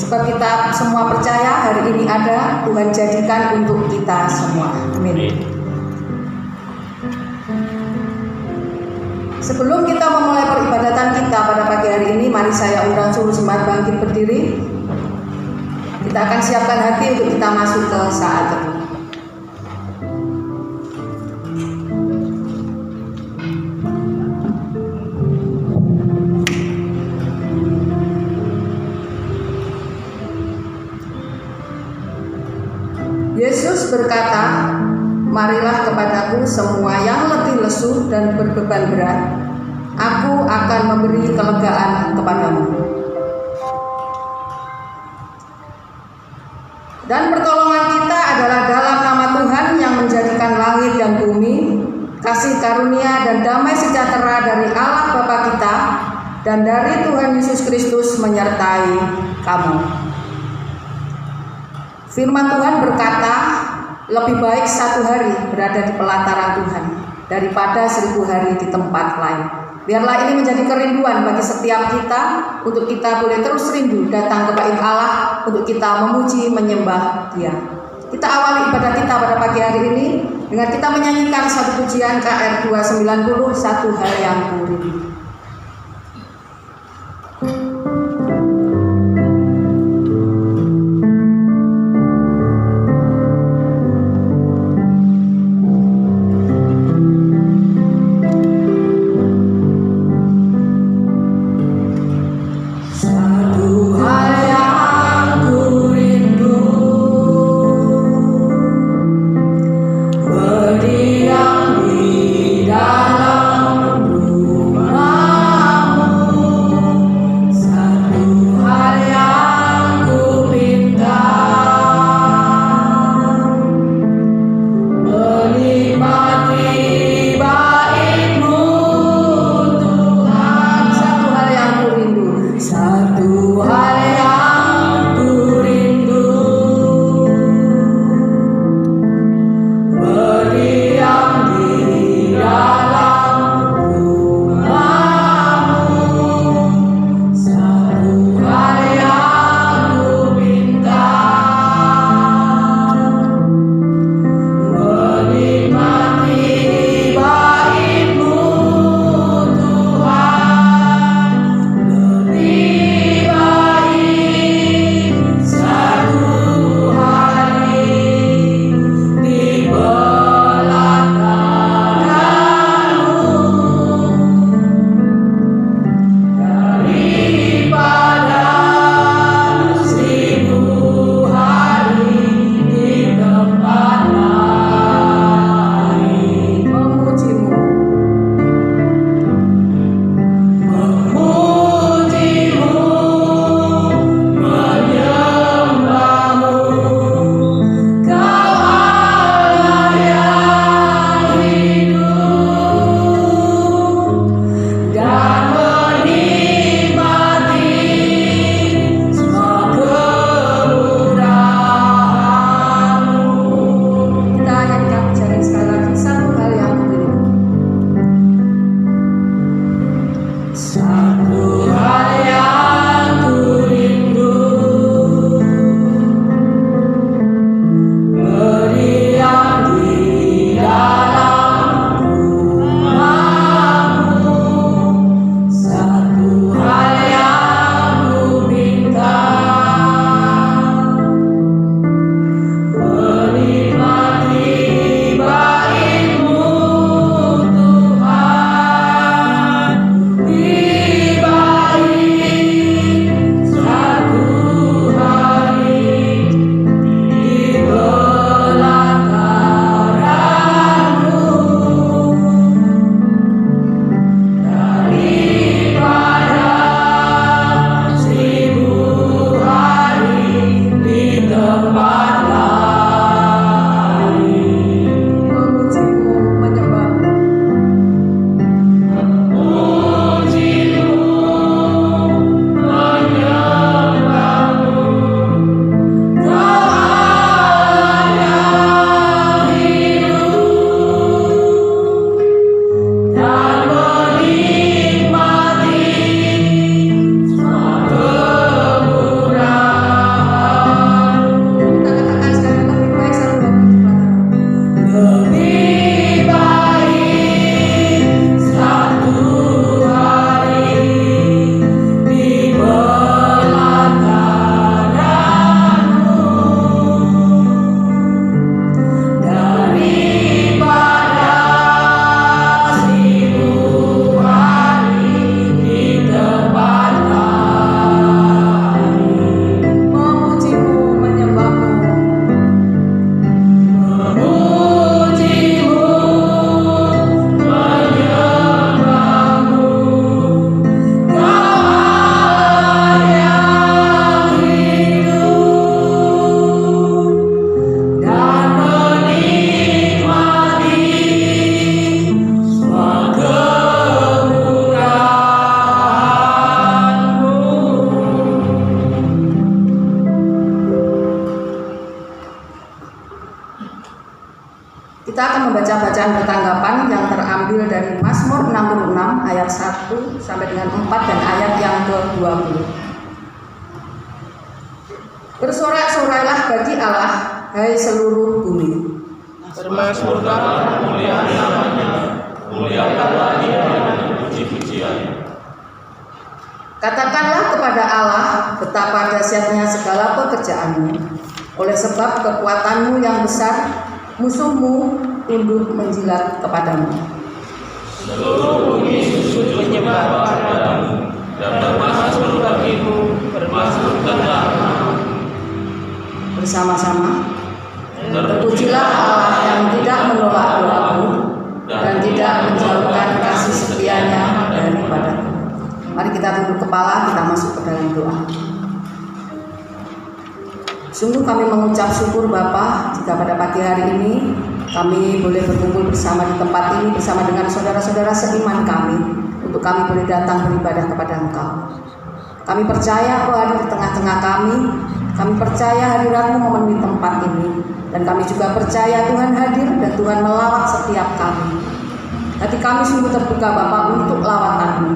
Sebab kita semua percaya hari ini ada, Tuhan jadikan untuk kita semua. Amin. Sebelum kita memulai peribadatan kita pada pagi hari ini, mari saya undang seluruh jemaat bangkit berdiri. Kita akan siapkan hati untuk kita masuk ke saat teduh. Yesus berkata, "Marilah kepadaku semua yang letih lesu dan berbeban berat, aku akan memberi kelegaan kepadamu." Dan pertolongan kita adalah dalam nama Tuhan yang menjadikan langit dan bumi, kasih karunia dan damai sejahtera dari Allah Bapa kita dan dari Tuhan Yesus Kristus menyertai kamu. Firman Tuhan berkata, lebih baik 1 hari berada di pelataran Tuhan daripada 1000 hari di tempat lain. Biarlah ini menjadi kerinduan bagi setiap kita, untuk kita boleh terus rindu datang ke bait Allah, untuk kita memuji menyembah Dia. Kita awali ibadah kita pada pagi hari ini dengan kita menyanyikan satu pujian KR 290, Satu Hal Yang Kurindu. Bye. dari Mazmur 66 ayat 1 sampai dengan 4 dan ayat yang ke-20. Bersorak-sorailah bagi Allah, hai seluruh bumi. Bermasmurkanlah kemuliaan namanya, muliakanlah Dia dengan puji-pujian. Katakanlah kepada Allah, betapa dahsyatnya segala pekerjaanmu. Oleh sebab kekuatanmu yang besar, musuhmu tunduk menjilat kepadamu. Seluruh bumi sujud menyembah kepadamu dan bermasmur bagimu, bermasmurkanlah. Bersama-sama, terpujilah Allah yang tidak menolak doaku dan tidak menjauhkan kasih setianya daripadaku. Mari kita tunduk kepala, kita masuk ke dalam doa. Sungguh kami mengucap syukur Bapa jika pada pagi hari ini kami boleh berkumpul bersama di tempat ini bersama dengan saudara-saudara seiman kami untuk kami boleh datang beribadah kepada Engkau. Kami percaya Kau hadir di tengah-tengah kami percaya hadirat-Mu memenuhi tempat ini, dan kami juga percaya Tuhan hadir dan Tuhan melawat setiap kami. Hati kami sungguh terbuka Bapa untuk lawatan-Mu.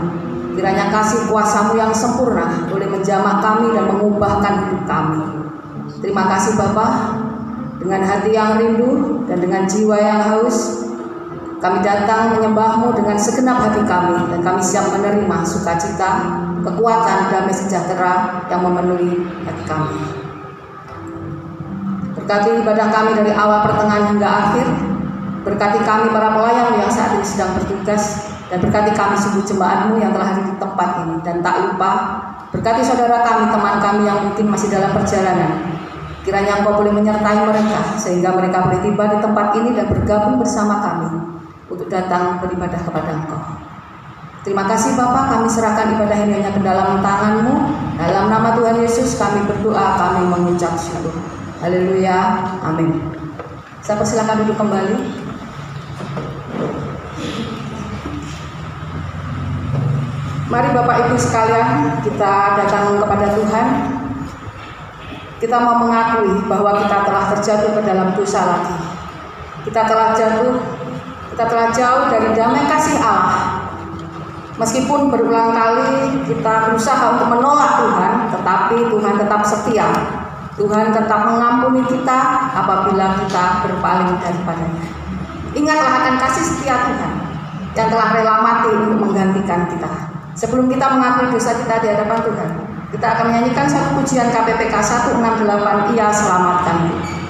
Kiranya kasih kuasa-Mu yang sempurna boleh menjamah kami dan mengubahkan hidup kami. Terima kasih Bapa, dengan hati yang rindu dan dengan jiwa yang haus, kami datang menyembah-Mu dengan segenap hati kami, dan kami siap menerima sukacita, kekuatan, damai sejahtera yang memenuhi hati kami. Berkati ibadah kami dari awal pertengahan hingga akhir. Berkati kami para pelayan yang saat ini sedang bertugas, dan berkati kami sungguh jemaat-Mu yang telah hadir di tempat ini. Dan tak lupa berkati saudara kami, teman kami yang mungkin masih dalam perjalanan. Kiranya Engkau boleh menyertai mereka sehingga mereka boleh tiba di tempat ini dan bergabung bersama kami untuk datang beribadah kepada Engkau. Terima kasih Bapa, kami serahkan ibadah ini hanya ke dalam tangan-Mu. Dalam nama Tuhan Yesus kami berdoa, kami mengucap syukur. Haleluya, amin. Saya persilakan duduk kembali. Mari Bapak Ibu sekalian, kita datang kepada Tuhan. Kita mau mengakui bahwa kita telah terjatuh ke dalam dosa lagi. Kita telah jauh dari damai kasih Allah. Meskipun berulang kali kita berusaha untuk menolak Tuhan, tetapi Tuhan tetap setia. Tuhan tetap mengampuni kita apabila kita berpaling daripadanya. Ingatlah akan kasih setia Tuhan yang telah rela mati untuk menggantikan kita. Sebelum kita mengakui dosa kita di hadapan Tuhan, kita akan menyanyikan satu pujian KPPK 168, Ia Selamatkanku.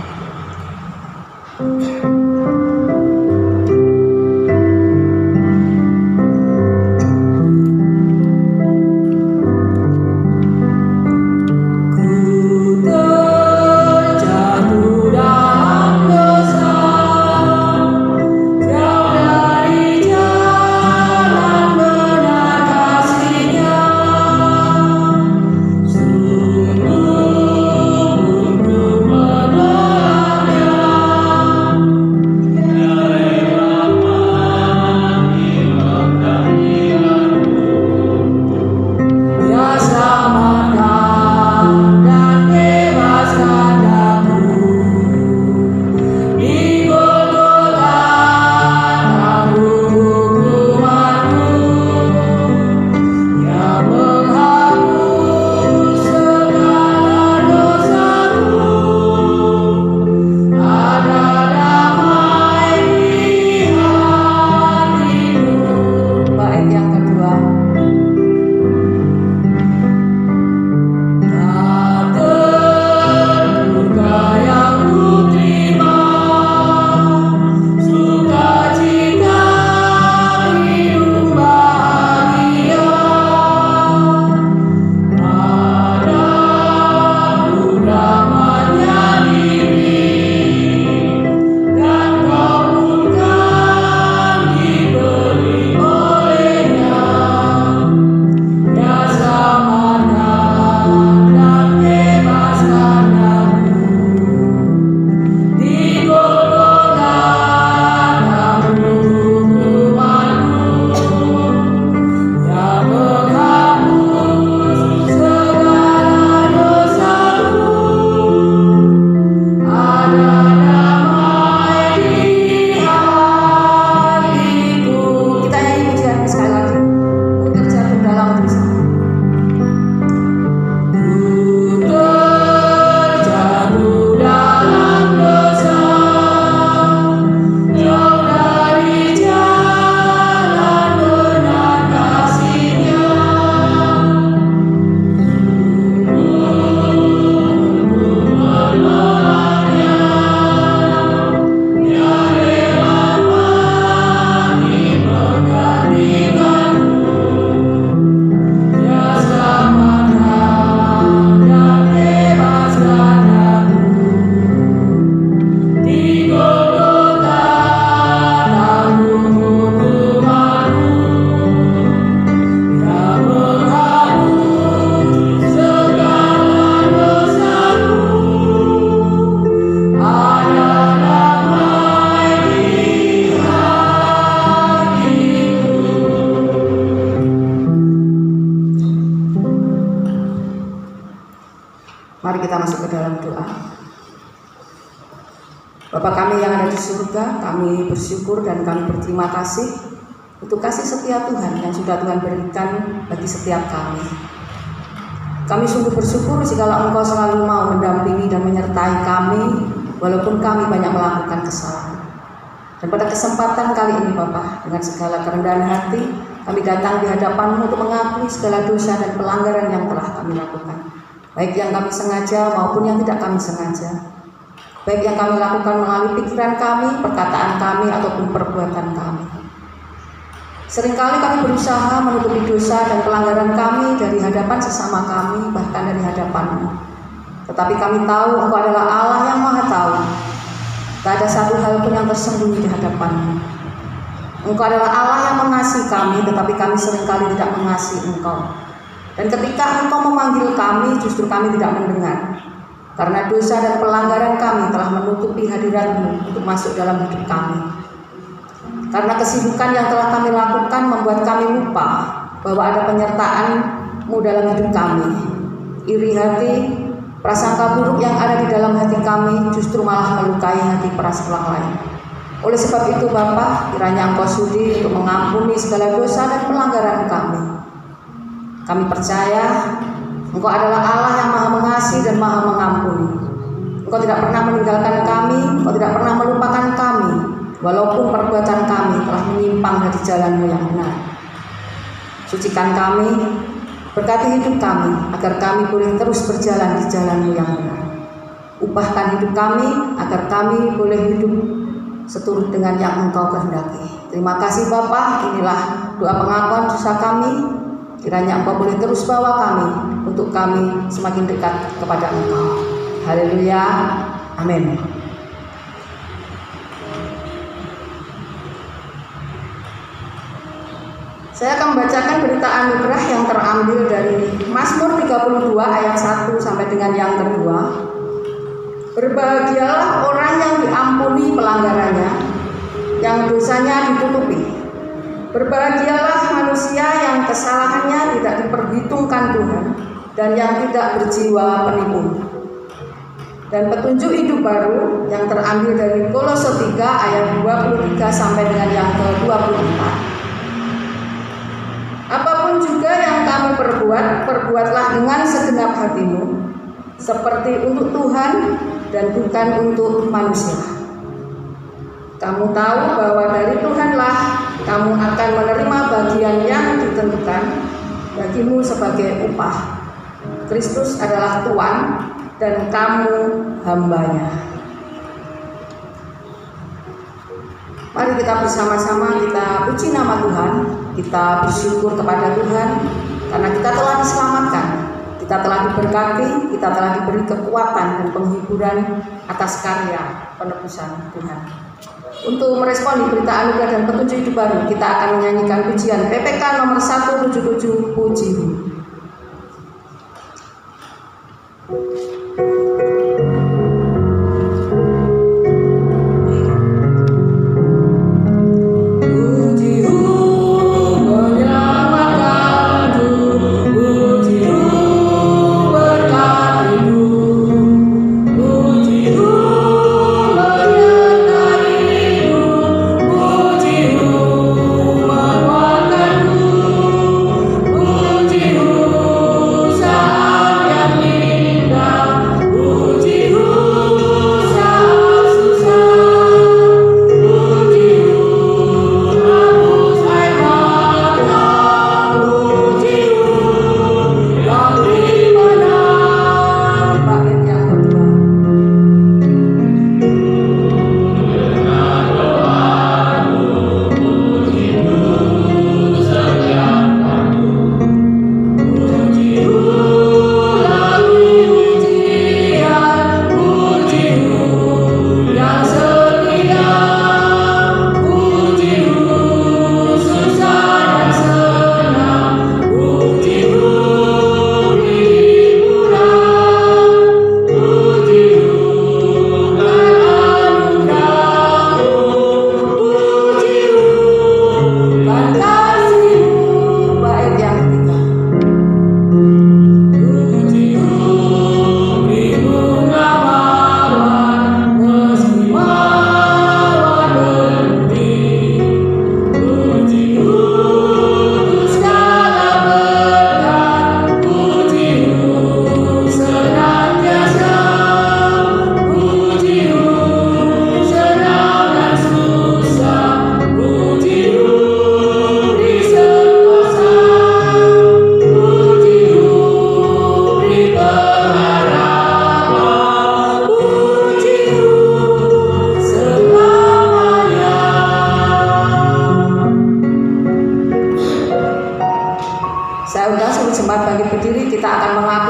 Mari kita masuk ke dalam doa. Bapa kami yang ada di surga, kami bersyukur dan kami berterima kasih untuk kasih setia Tuhan yang sudah Tuhan berikan bagi setiap kami. Kami sungguh bersyukur jikalau Engkau selalu mau mendampingi dan menyertai kami walaupun kami banyak melakukan kesalahan. Dan pada kesempatan kali ini Bapa, dengan segala kerendahan hati, kami datang di hadapan-Mu untuk mengakui segala dosa dan pelanggaran yang telah kami lakukan, baik yang kami sengaja maupun yang tidak kami sengaja, baik yang kami lakukan melalui pikiran kami, perkataan kami, ataupun perbuatan kami. Seringkali kami berusaha menutupi dosa dan pelanggaran kami dari hadapan sesama kami, bahkan dari hadapan-Mu. Tetapi kami tahu Engkau adalah Allah yang Maha Tahu. Tak ada satu hal pun yang tersembunyi di hadapan-Mu. Engkau adalah Allah yang mengasihi kami, tetapi kami seringkali tidak mengasihi Engkau. Dan ketika Engkau memanggil kami, justru kami tidak mendengar. Karena dosa dan pelanggaran kami telah menutupi hadirat-Mu untuk masuk dalam hidup kami. Karena kesibukan yang telah kami lakukan membuat kami lupa bahwa ada penyertaan-Mu dalam hidup kami. Iri hati, prasangka buruk yang ada di dalam hati kami justru malah melukai hati orang lain. Oleh sebab itu Bapa, kiranya Engkau sudi untuk mengampuni segala dosa dan pelanggaran kami. Kami percaya Engkau adalah Allah yang Maha Mengasihi dan Maha Mengampuni. Engkau tidak pernah meninggalkan kami, Engkau tidak pernah melupakan kami, walaupun perbuatan kami telah menyimpang dari jalan-Mu yang benar. Sucikan kami, berkati hidup kami, agar kami boleh terus berjalan di jalan-Mu yang benar. Upahkan hidup kami, agar kami boleh hidup seturut dengan yang Engkau kehendaki. Terima kasih Bapa, inilah doa pengakuan dosa kami. Kiranya Engkau boleh terus bawa kami, untuk kami semakin dekat kepada Engkau. Haleluya, amin. Saya akan membacakan berita anugerah yang terambil dari Mazmur 32 ayat 1 sampai dengan yang kedua. Berbahagialah orang yang diampuni pelanggarannya, yang dosanya ditutupi. Berbahagialah manusia yang kesalahannya tidak diperhitungkan Tuhan, dan yang tidak berjiwa penipu. Dan petunjuk hidup baru yang terambil dari Kolose 3 ayat 23 sampai dengan yang ke-24. Apapun juga yang kamu perbuat, perbuatlah dengan segenap hatimu, seperti untuk Tuhan dan bukan untuk manusia. Kamu tahu bahwa dari Tuhanlah kamu akan menerima bagian yang ditentukan bagimu sebagai upah. Kristus adalah Tuhan dan kamu hambanya. Mari kita bersama-sama kita puji nama Tuhan. Kita bersyukur kepada Tuhan karena kita telah diselamatkan, kita telah diberkati, kita telah diberi kekuatan dan penghiburan atas karya penebusan Tuhan. Untuk meresponi berita anugerah dan petunjuk hidup baru, kita akan menyanyikan pujian PPK nomor 177, Puji-Mu. Puji-Mu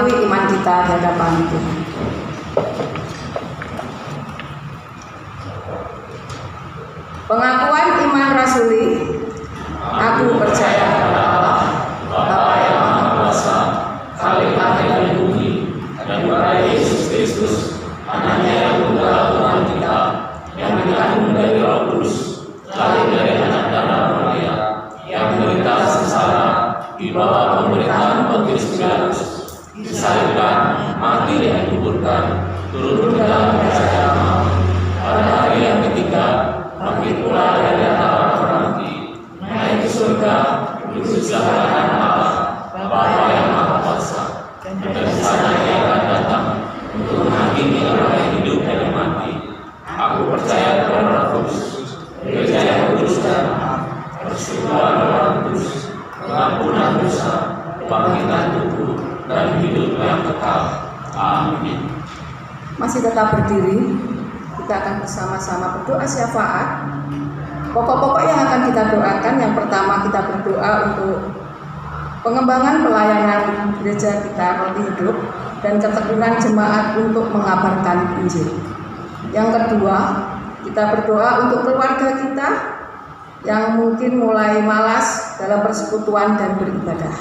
mengakui iman kita di hadapan Tuhan. Pengakuan iman rasuli. Aku percaya kepada Allah, Bapa yang Maha Kuasa, Khalik langit dan bumi, dan kepada Yesus Kristus, Anaknya yang tunggal Tuhan kita, yang dikandung dari Roh Kudus, lahir dari anak darah Maria, yang menderita sengsara di bawah pemerintahan Pontius Pilatus, disalibkan, mati dan dikuburkan, turun ke dalam kerajaan Allah. Pada hari yang ketiga, bangkit pula dari antara orang mati, naik ke surga, duduk di sebelah kanan Allah, Bapa yang Maha Kuasa, dan di sana Ia akan datang untuk menghakimi orang yang hidup dan yang mati. Aku percaya kepada Roh Kudus, Gereja yang kudus dan persekutuan Roh Kudus, pengampunan dosa, kebangkitan tubuh, dan hidup yang kekal. Amin. Masih tetap berdiri, kita akan bersama-sama berdoa syafaat. Pokok-pokok yang akan kita doakan, yang pertama kita berdoa untuk pengembangan pelayanan gereja kita Roti Hidup dan ketekunan jemaat untuk mengabarkan Injil. Yang kedua, kita berdoa untuk keluarga kita yang mungkin mulai malas dalam persekutuan dan beribadah.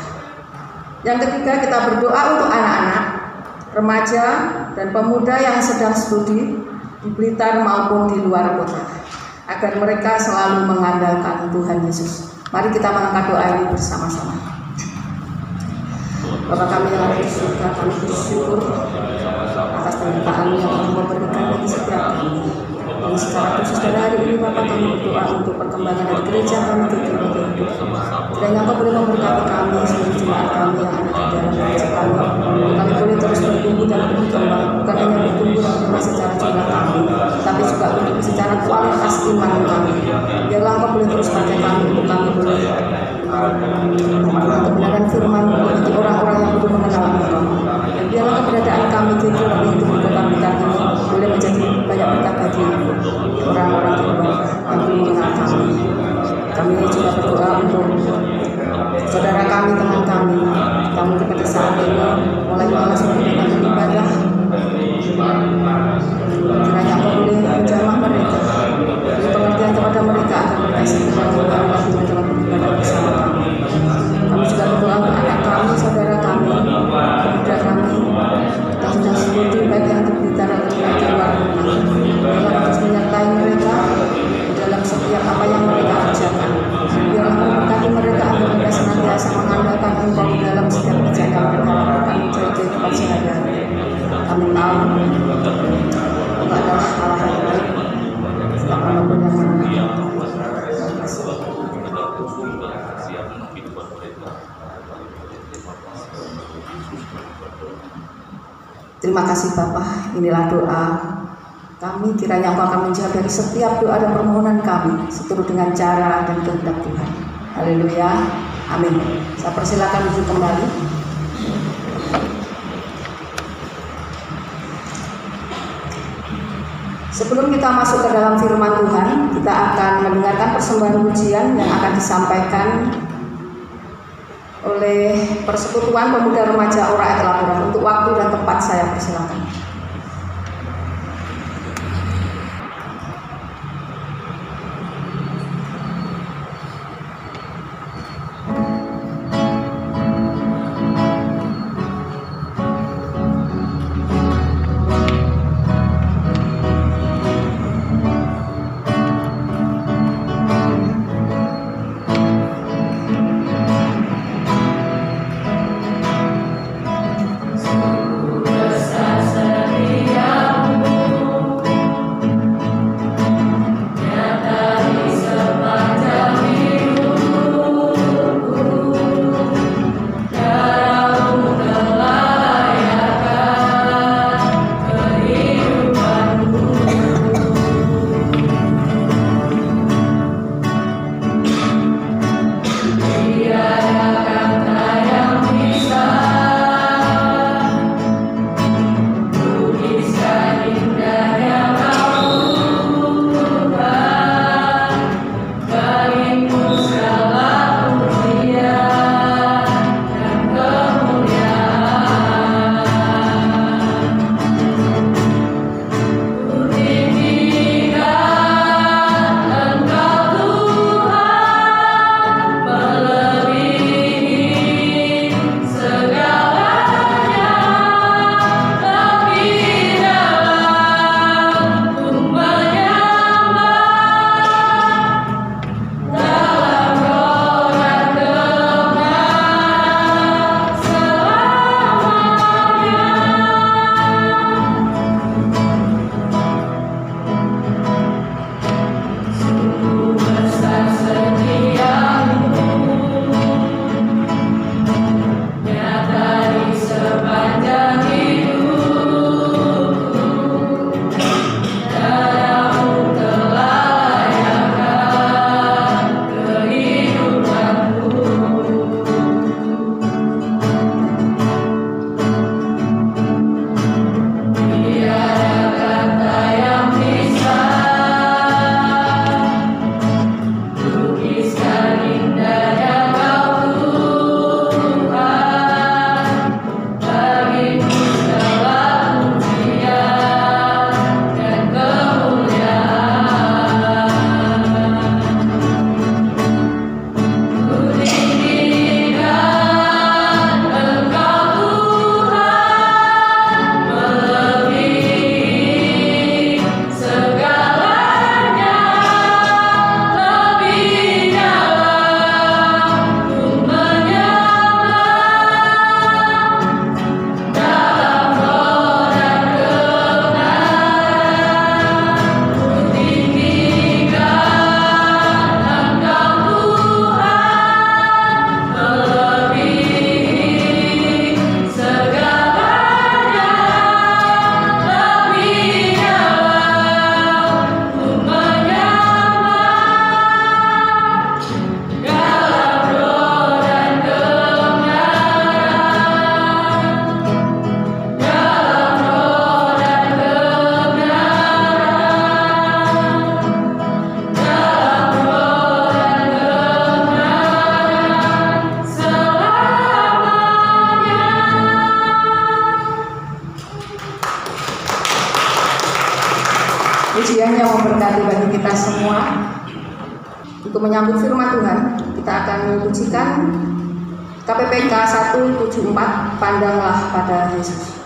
Yang ketiga, kita berdoa untuk anak-anak, remaja, dan pemuda yang sedang studi di Blitar maupun di luar kota, agar mereka selalu mengandalkan Tuhan Yesus. Mari kita mengangkat doa ini bersama-sama. Bapa kami yang ada di surga, kami bersyukur atas pernyataan yang Tuhan memberikan bagi setiap kami. Dan secara khusus pada hari ini Bapak kami berdoa untuk perkembangan dari gereja kami di Roti Hidup. Kiranya Engkau boleh memberkati kami, seluruh jemaat kami yang ada di dalam gereja kami. Kami boleh terus bertumbuh dan berkembang, bukan hanya bertumbuh dan berkembang secara jumlah kami, tapi juga bertumbuh secara kualitas iman kami. Biarlah Engkau boleh terus pakai kami untuk kami boleh kebenaran firman bagi orang-orang yang belum mengenal Engkau. Dan biarlah keberadaan kami di Roti Hidup di kota Blitar ini boleh menjadi banyak berkat bagi orang-orang di luar yang belum mengenal kami. Kami juga berdoa untuk saudara kami, teman kami, kami pada saat ini mulai malas untuk datang beribadah. Kiranya Engkau boleh menjamah mereka, beri pengertian kepada mereka agar mereka segera kembali lagi dalam beribadah bersama kami. Kami juga berdoa untuk anak kami, saudara kami, pemuda kami, yang sedang studi baik yang di Blitar atau yang di luar rumah. Biarlah terus menyertai mereka di dalam setiap apa yang mereka kerjakan. Biarlah memberkati mereka agar mereka senantiasa mengandalkan Engkau di dalam setiap kerja yang mereka lakukan mencari kehidupan sehari-hari. Kami tahu Engkau adalah Allah yang baik, apapun yang mana. Terima kasih Bapa, inilah doa kami. Kiranya Engkau akan menjawab dari setiap doa dan permohonan kami seturut dengan cara dan kehendak Tuhan. Haleluya, amin. Saya persilakan duduk kembali. Sebelum kita masuk ke dalam firman Tuhan, kita akan mendengarkan persembahan pujian yang akan disampaikan oleh Persekutuan Pemuda Remaja Oraet Laburan. Untuk waktu dan tempat saya persilakan. Sa Pujiannya memberkati bagi kita semua. Untuk menyambut firman Tuhan, kita akan mempujikan KPPK 174, Pandanglah pada Yesus.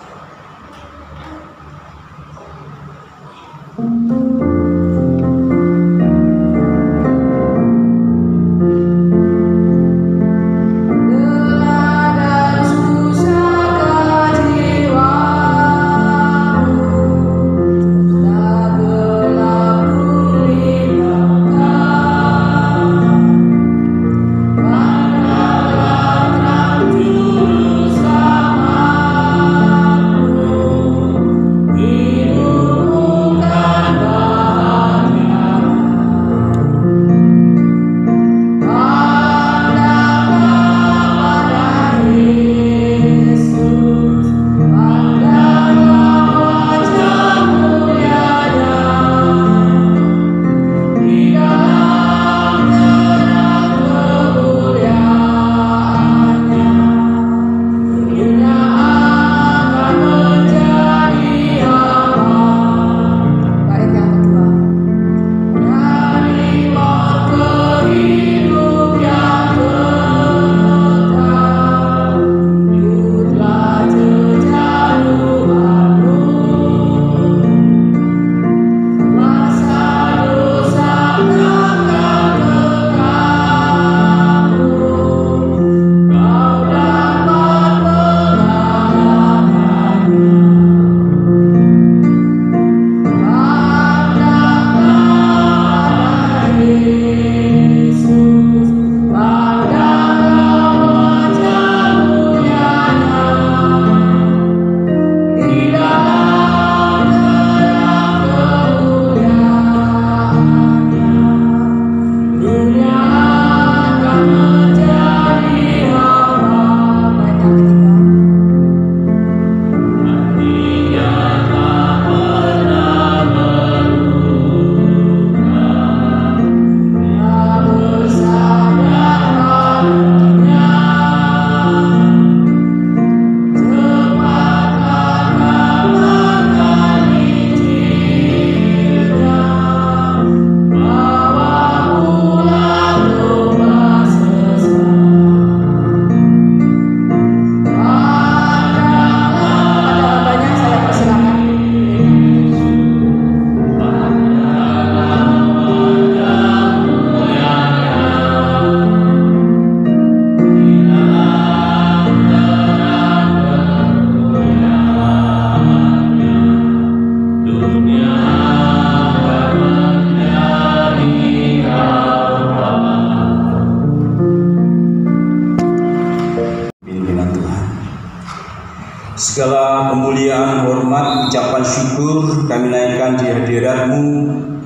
Segala kemuliaan, hormat, ucapan syukur kami naikkan di hadirat-Mu,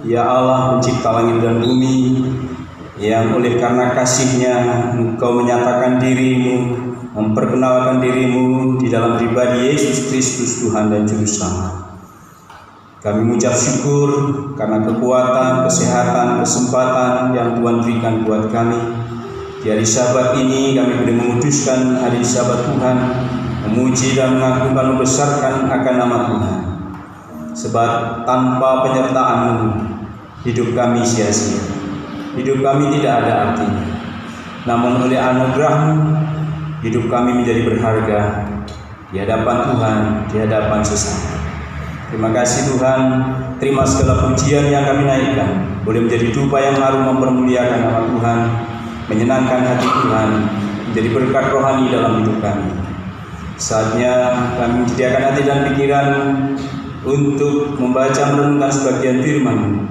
ya Allah pencipta langit dan bumi, yang oleh karena kasih-Nya Engkau menyatakan diri-Mu, memperkenalkan diri-Mu di dalam pribadi Yesus Kristus Tuhan dan Juru Selamat. Kami mengucap syukur karena kekuatan, kesehatan, kesempatan yang Tuhan berikan buat kami. Di hari Sabat ini kami boleh menguduskan hari Sabat Tuhan, memuji dan mengagungkan membesarkan akan nama Tuhan. Sebab tanpa penyertaan-Mu hidup kami sia-sia, hidup kami tidak ada artinya. Namun oleh anugerah-Mu hidup kami menjadi berharga di hadapan Tuhan, di hadapan sesama. Terima kasih Tuhan, terima segala pujian yang kami naikkan, boleh menjadi dupa yang harum mempermuliakan nama Tuhan, menyenangkan hati Tuhan, menjadi berkat rohani dalam hidup kami. Saatnya kami menyediakan hati dan pikiran untuk membaca merenungkan sebagian firman-Mu.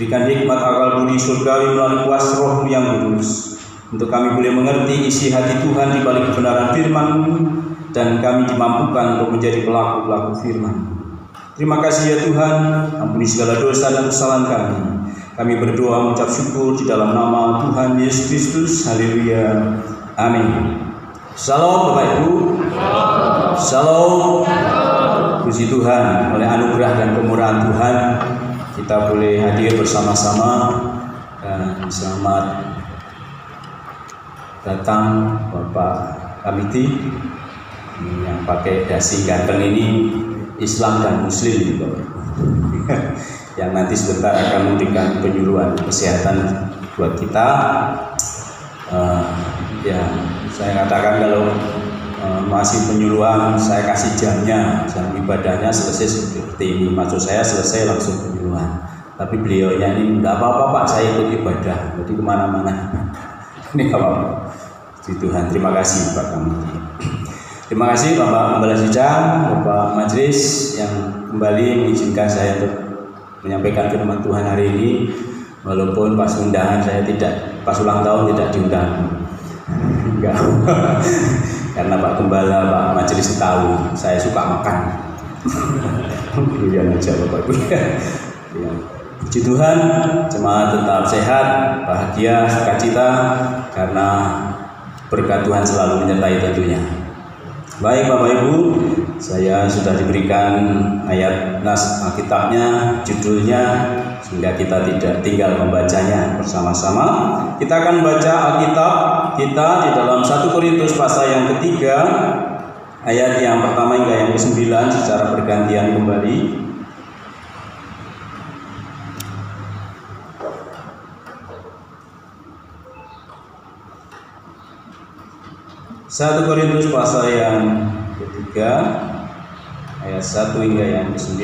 Berikan hikmat akal budi surgawi melalui kuasa Roh-Mu yang kudus, untuk kami boleh mengerti isi hati Tuhan di balik kebenaran firman-Mu, dan kami dimampukan untuk menjadi pelaku-pelaku firman. Terima kasih ya Tuhan, ampuni segala dosa dan kesalahan kami. Kami berdoa mengucap syukur di dalam nama Tuhan Yesus Kristus. Haleluya. Amin. Shalom Bapak Ibu. Shalom. Puji Tuhan, oleh anugerah dan kemurahan Tuhan kita boleh hadir bersama-sama, dan selamat datang Bapak Kamiti yang pakai dasi ganteng ini, Islam dan Muslim Bapak. yang nanti sebentar akan memberikan penyuluhan kesehatan buat kita. Ya, saya katakan kalau masih penyuluhan, saya kasih jamnya, jam ibadahnya selesai seperti ini. Maksud saya selesai langsung penyuluhan. Tapi beliaunya ini enggak apa-apa Pak, saya ikut ibadah, jadi kemana-mana. Ini nggak apa-apa. Puji Tuhan, terima kasih Pak kami. Terima kasih Bapak Gembala Sidang, Bapak Majelis yang kembali mengizinkan saya untuk menyampaikan firman Tuhan hari ini. Walaupun pas undangan saya tidak, pas ulang tahun tidak diundang. Enggak. Karena Pak Gembala, Pak Majelis tahu saya suka makan. Iya aja Bapak Ibu. Ya. Puji Tuhan, jemaat tetap sehat, bahagia, sukacita karena berkat Tuhan selalu menyertai tentunya. Baik Bapak Ibu, saya sudah diberikan ayat nas Alkitabnya, judulnya, sehingga kita tidak tinggal membacanya bersama-sama. Kita akan baca Alkitab kita di dalam 1 Korintus pasal yang ketiga, ayat yang pertama hingga yang ke-9 secara bergantian kembali. 1 Korintus pasal yang ketiga ayat 1 hingga yang ke-9.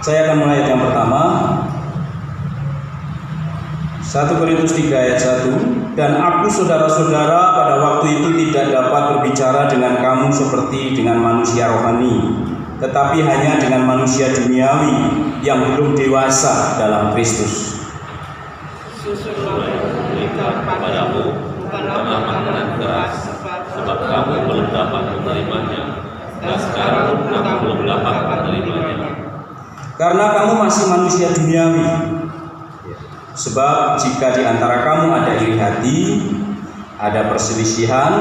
Saya akan mulai ayat yang pertama. 1 Korintus 3 ayat 1. Dan aku saudara-saudara pada waktu itu tidak dapat berbicara dengan kamu seperti dengan manusia rohani, tetapi hanya dengan manusia duniawi yang belum dewasa dalam Kristus. Susulah berikan padamu bukanlah makanan keras, sebab kamu belum dapat menerimanya, dan sekarang kamu belum dapat menerimanya. Karena kamu masih manusia duniawi. Sebab jika di antara kamu ada iri hati, ada perselisihan,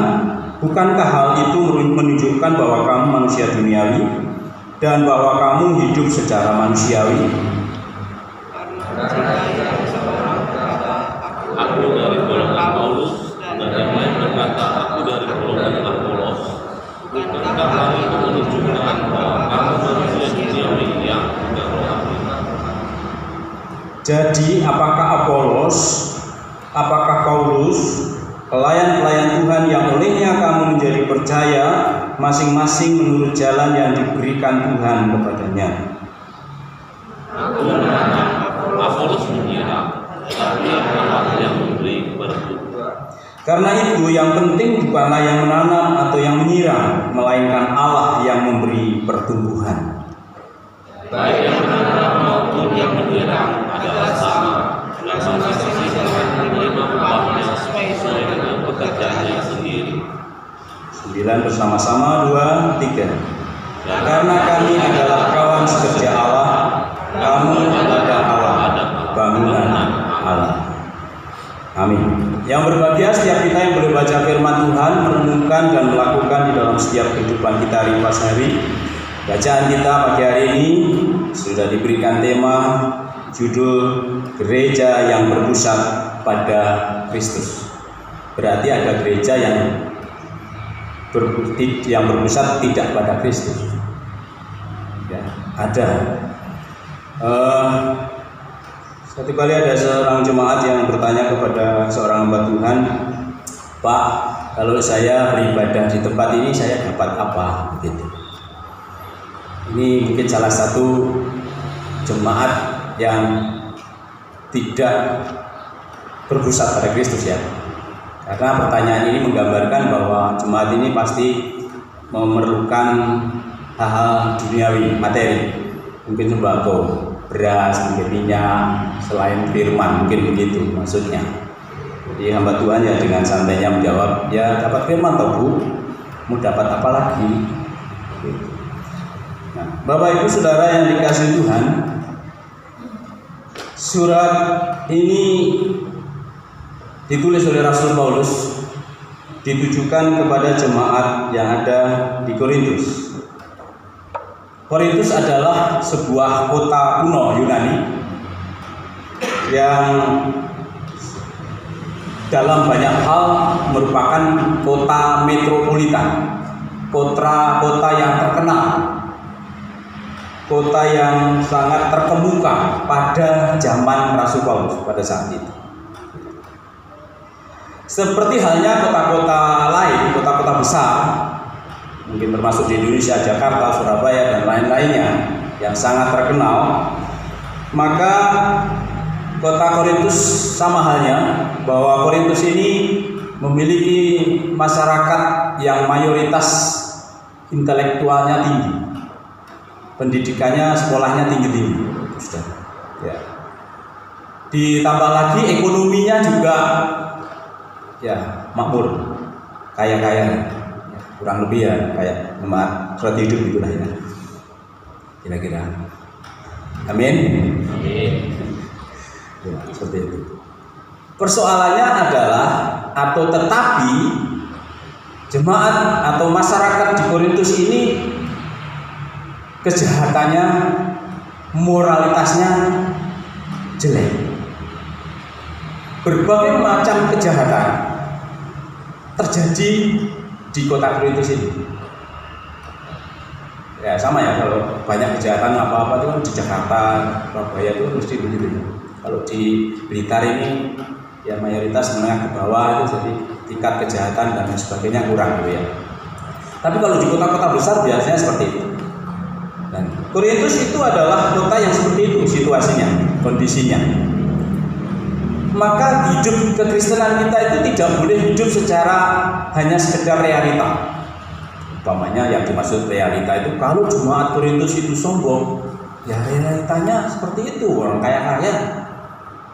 bukankah hal itu menunjukkan bahwa kamu manusia duniawi dan bahwa kamu hidup secara manusiawi? Aku dari golongan Paulus, dan yang lain berkata aku dari golongan Apolos. Bukankah hal itu menunjukkan bahwa kamu manusia duniawi yang tidak rohani? Jadi apakah Apolos, apakah Paulus, pelayan-pelayan Tuhan yang olehnya kamu menjadi percaya, masing-masing menurut jalan yang diberikan Tuhan kepadanya? Aku menanam, Apolos menyiram, tetapi Allah yang memberi berbuah. Karena itu yang penting bukanlah yang menanam atau yang menyiram, melainkan Allah yang memberi pertumbuhan. Baik yang menanam maupun yang menyiram adalah sama, dan masing-masing akan menerima upahnya sesuai dengan pekerjaannya sendiri. 9 bersama-sama, 2, 3. Karena kami adalah kawan sekerja Allah, kamu adalah Allah, bangunan Allah. Amin. Yang berbahagia setiap kita yang boleh baca firman Tuhan, merenungkan dan melakukan di dalam setiap kehidupan kita hari pas hari. Bacaan kita pagi hari ini sudah diberikan tema judul Gereja yang berpusat pada Kristus. Berarti ada gereja yang berpusat tidak pada Kristus. Ya, ada. Satu kali ada seorang jemaat yang bertanya kepada seorang hamba Tuhan, Pak, kalau saya beribadah di tempat ini saya dapat apa? Begitu. Ini mungkin salah satu jemaat yang tidak berpusat pada Kristus ya. Karena pertanyaan ini menggambarkan bahwa jemaat ini pasti memerlukan hal-hal duniawi, materi, mungkin sembako, beras, mungkin minyak, selain firman, mungkin begitu maksudnya. Jadi hamba Tuhan ya dengan santainya menjawab, ya dapat firman toh Bu, mau dapat apa lagi? Nah, Bapak Ibu Saudara yang dikasihi Tuhan, surat ini ditulis oleh Rasul Paulus, ditujukan kepada jemaat yang ada di Korintus. Korintus adalah sebuah kota kuno Yunani yang dalam banyak hal merupakan kota metropolitan. kota yang terkenal, kota yang sangat terkemuka pada zaman Rasul Paulus pada saat itu. Seperti halnya kota-kota lain, kota-kota besar, mungkin termasuk di Indonesia, Jakarta, Surabaya, dan lain-lainnya yang sangat terkenal, maka kota Korintus sama halnya, bahwa Korintus ini memiliki masyarakat yang mayoritas intelektualnya tinggi, pendidikannya, sekolahnya tinggi-tinggi, ya. Ditambah lagi ekonominya juga ya makmur, kaya-kaya, ya, kurang lebih ya kayak nomor surat hidup itulah ya, kira-kira. Amin. Amin. Ya, seperti itu. Persoalannya adalah tetapi jemaat atau masyarakat di Korintus ini kejahatannya, moralitasnya jelek. Berbagai macam kejahatan terjadi di kota Korintus ini. Ya sama ya, kalau banyak kejahatan apa-apa itu kan di Jakarta, Surabaya itu mesti begitu. Kalau di Blitar ini ya mayoritas menengah ke bawah itu, jadi tingkat kejahatan dan lain sebagainya kurang gitu ya. Tapi kalau di kota-kota besar biasanya seperti itu. Dan Korintus itu adalah kota yang seperti itu situasinya, kondisinya. Maka hidup kekristenan kita itu tidak boleh hidup secara hanya sekedar realita. Umpamanya yang dimaksud realita itu, kalau jemaat Korintus itu sombong, ya realitanya seperti itu, orang kaya-kaya,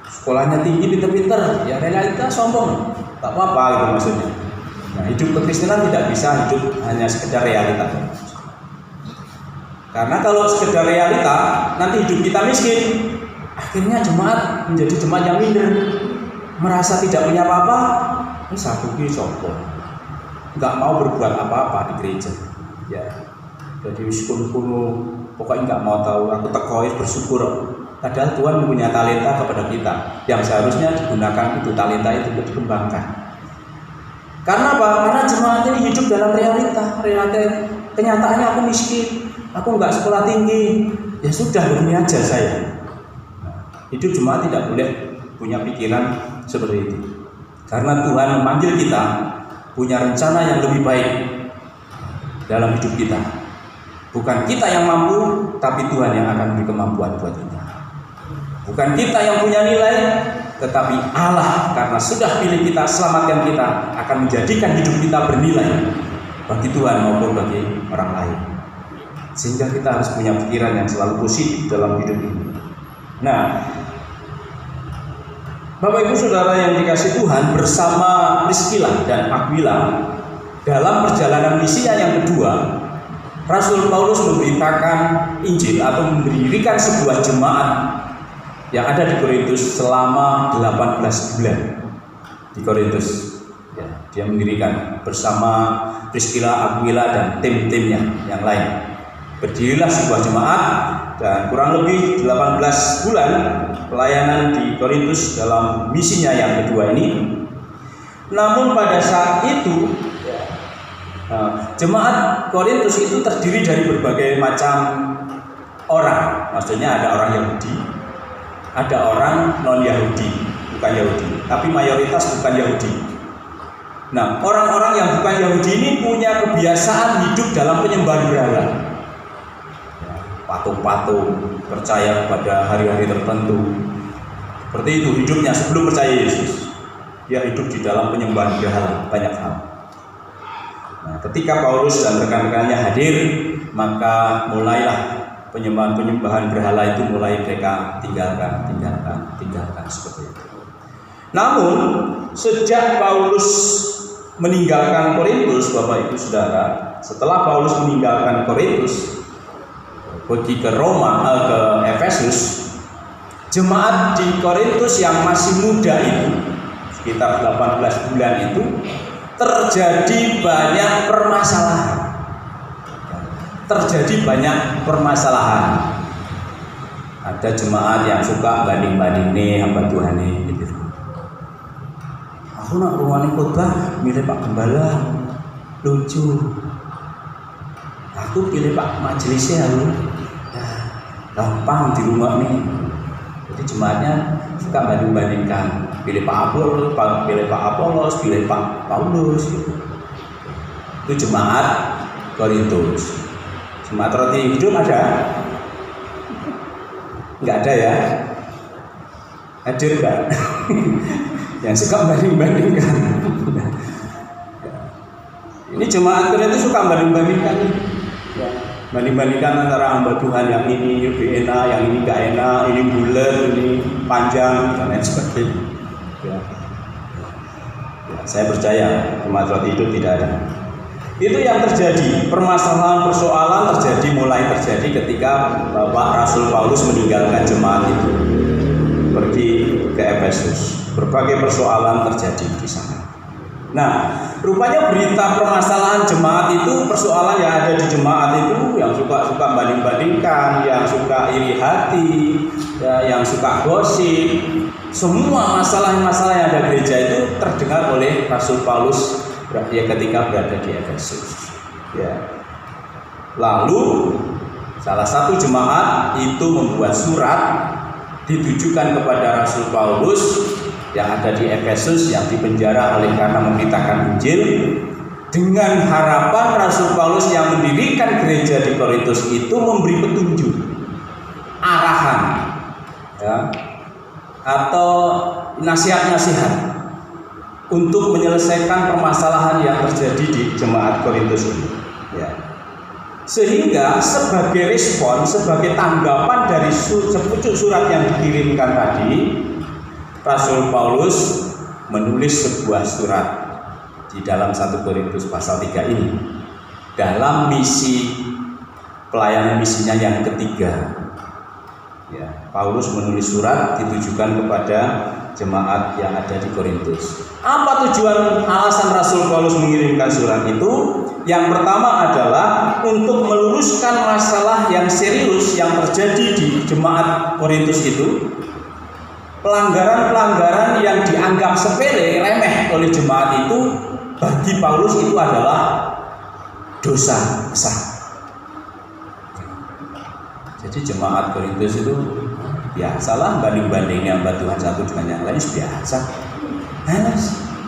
sekolahnya tinggi, pinter-pinter, ya realita sombong, tak apa-apa gitu maksudnya. Nah, hidup kekristenan tidak bisa hidup hanya sekedar realita. Karena kalau sekedar realita, nanti hidup kita miskin. Akhirnya jemaat menjadi jemaat yang minder, merasa tidak punya apa-apa, ini aku ki sombong, nggak mau berbuat apa-apa di gereja, ya. Jadi kuno, pokoknya nggak mau tahu. Aku tekois bersyukur. Padahal Tuhan mempunyai talenta kepada kita, yang seharusnya digunakan itu talenta itu untuk dikembangkan. Karena apa? Karena jemaat ini hidup dalam realita kenyataannya aku miskin, aku nggak sekolah tinggi, ya sudah begini aja saya. Hidup jemaat tidak boleh punya pikiran seperti itu. Karena Tuhan memanggil kita punya rencana yang lebih baik dalam hidup kita. Bukan kita yang mampu, tapi Tuhan yang akan beri kemampuan buat kita. Bukan kita yang punya nilai, tetapi Allah karena sudah pilih kita, selamatkan kita, akan menjadikan hidup kita bernilai bagi Tuhan maupun bagi orang lain. Sehingga kita harus punya pikiran yang selalu positif dalam hidup ini. Nah, Bapak Ibu Saudara yang dikasihi Tuhan, bersama Priscilla dan Aquila dalam perjalanan misinya yang kedua, Rasul Paulus memberitakan Injil atau mendirikan sebuah jemaat yang ada di Korintus selama 18 bulan di Korintus. Ya, dia mendirikan bersama Priscilla, Aquila dan tim-timnya yang lain. Berdirilah sebuah jemaat dan kurang lebih 18 bulan pelayanan di Korintus dalam misinya yang kedua ini. Namun pada saat itu jemaat Korintus itu terdiri dari berbagai macam orang. Maksudnya ada orang Yahudi, ada orang non-Yahudi, bukan Yahudi, tapi mayoritas bukan Yahudi. Nah, orang-orang yang bukan Yahudi ini punya kebiasaan hidup dalam penyembahan berhala. Patung-patung, percaya pada hari-hari tertentu. Seperti itu hidupnya sebelum percaya Yesus. Dia hidup di dalam penyembahan berhala, banyak hal. Nah, ketika Paulus dan rekan-rekannya hadir, maka mulailah penyembahan berhala itu mulai mereka tinggalkan seperti itu. Namun, sejak Paulus meninggalkan Korintus, Bapak Ibu Saudara, setelah Paulus meninggalkan Korintus, pergi ke Roma, ke Efesus, jemaat di Korintus yang masih muda itu, sekitar 18 bulan itu, terjadi banyak permasalahan. Ada jemaat yang suka banding-banding nih hamba Tuhan nih, gitu. Aku nak rumahnya khotbah milih Pak Gembala, lucu. aku pilih Pak majelisnya aku. Nah, gampang di rumah nih. Jadi jemaatnya suka banding-bandingkan, pilih Pak Apollos, pilih Pak Paulus gitu. Itu jemaat Korintus. Jemaat roti hidup ada? Enggak ada ya? Hadir enggak? Yang suka banding-bandingkan. Ini jemaat Korintus suka banding-bandingkan. Banding-bandingkan antara hamba Tuhan yang ini lebih enak, yang ini enggak enak, ini bulat, ini panjang, dan lain sebagainya. Ya, saya percaya jemaat roti hidup tidak ada. Itu yang terjadi, permasalahan-persoalan mulai terjadi ketika Bapak Rasul Paulus meninggalkan jemaat itu, pergi ke Efesus. Berbagai persoalan terjadi di sana. Nah, rupanya berita permasalahan jemaat itu, persoalan yang ada di jemaat itu, yang suka banding-bandingkan, yang suka iri hati, ya, yang suka gosip, semua masalah-masalah yang ada gereja itu terdengar oleh Rasul Paulus ya ketika berada di Efesus. Ya. Lalu salah satu jemaat itu membuat surat ditujukan kepada Rasul Paulus yang ada di Efesus yang dipenjara oleh karena memberitakan Injil, dengan harapan Rasul Paulus yang mendirikan gereja di Korintus itu memberi petunjuk, arahan, ya, atau nasihat-nasihat untuk menyelesaikan permasalahan yang terjadi di jemaat Korintus ini. Ya. Sehingga sebagai respon, sebagai tanggapan dari sepucuk surat yang dikirimkan tadi, Rasul Paulus menulis sebuah surat di dalam 1 Korintus pasal 3 ini dalam misi pelayanan misinya yang ketiga. Ya, Paulus menulis surat ditujukan kepada jemaat yang ada di Korintus. Apa tujuan alasan Rasul Paulus mengirimkan surat itu? Yang pertama adalah untuk meluruskan masalah yang serius yang terjadi di jemaat Korintus itu. Pelanggaran-pelanggaran yang dianggap sepele, remeh oleh jemaat itu, bagi Paulus itu adalah dosa besar. Jadi jemaat Korintus itu biasalah banding-bandingnya hamba Tuhan satu dengan yang lain biasa.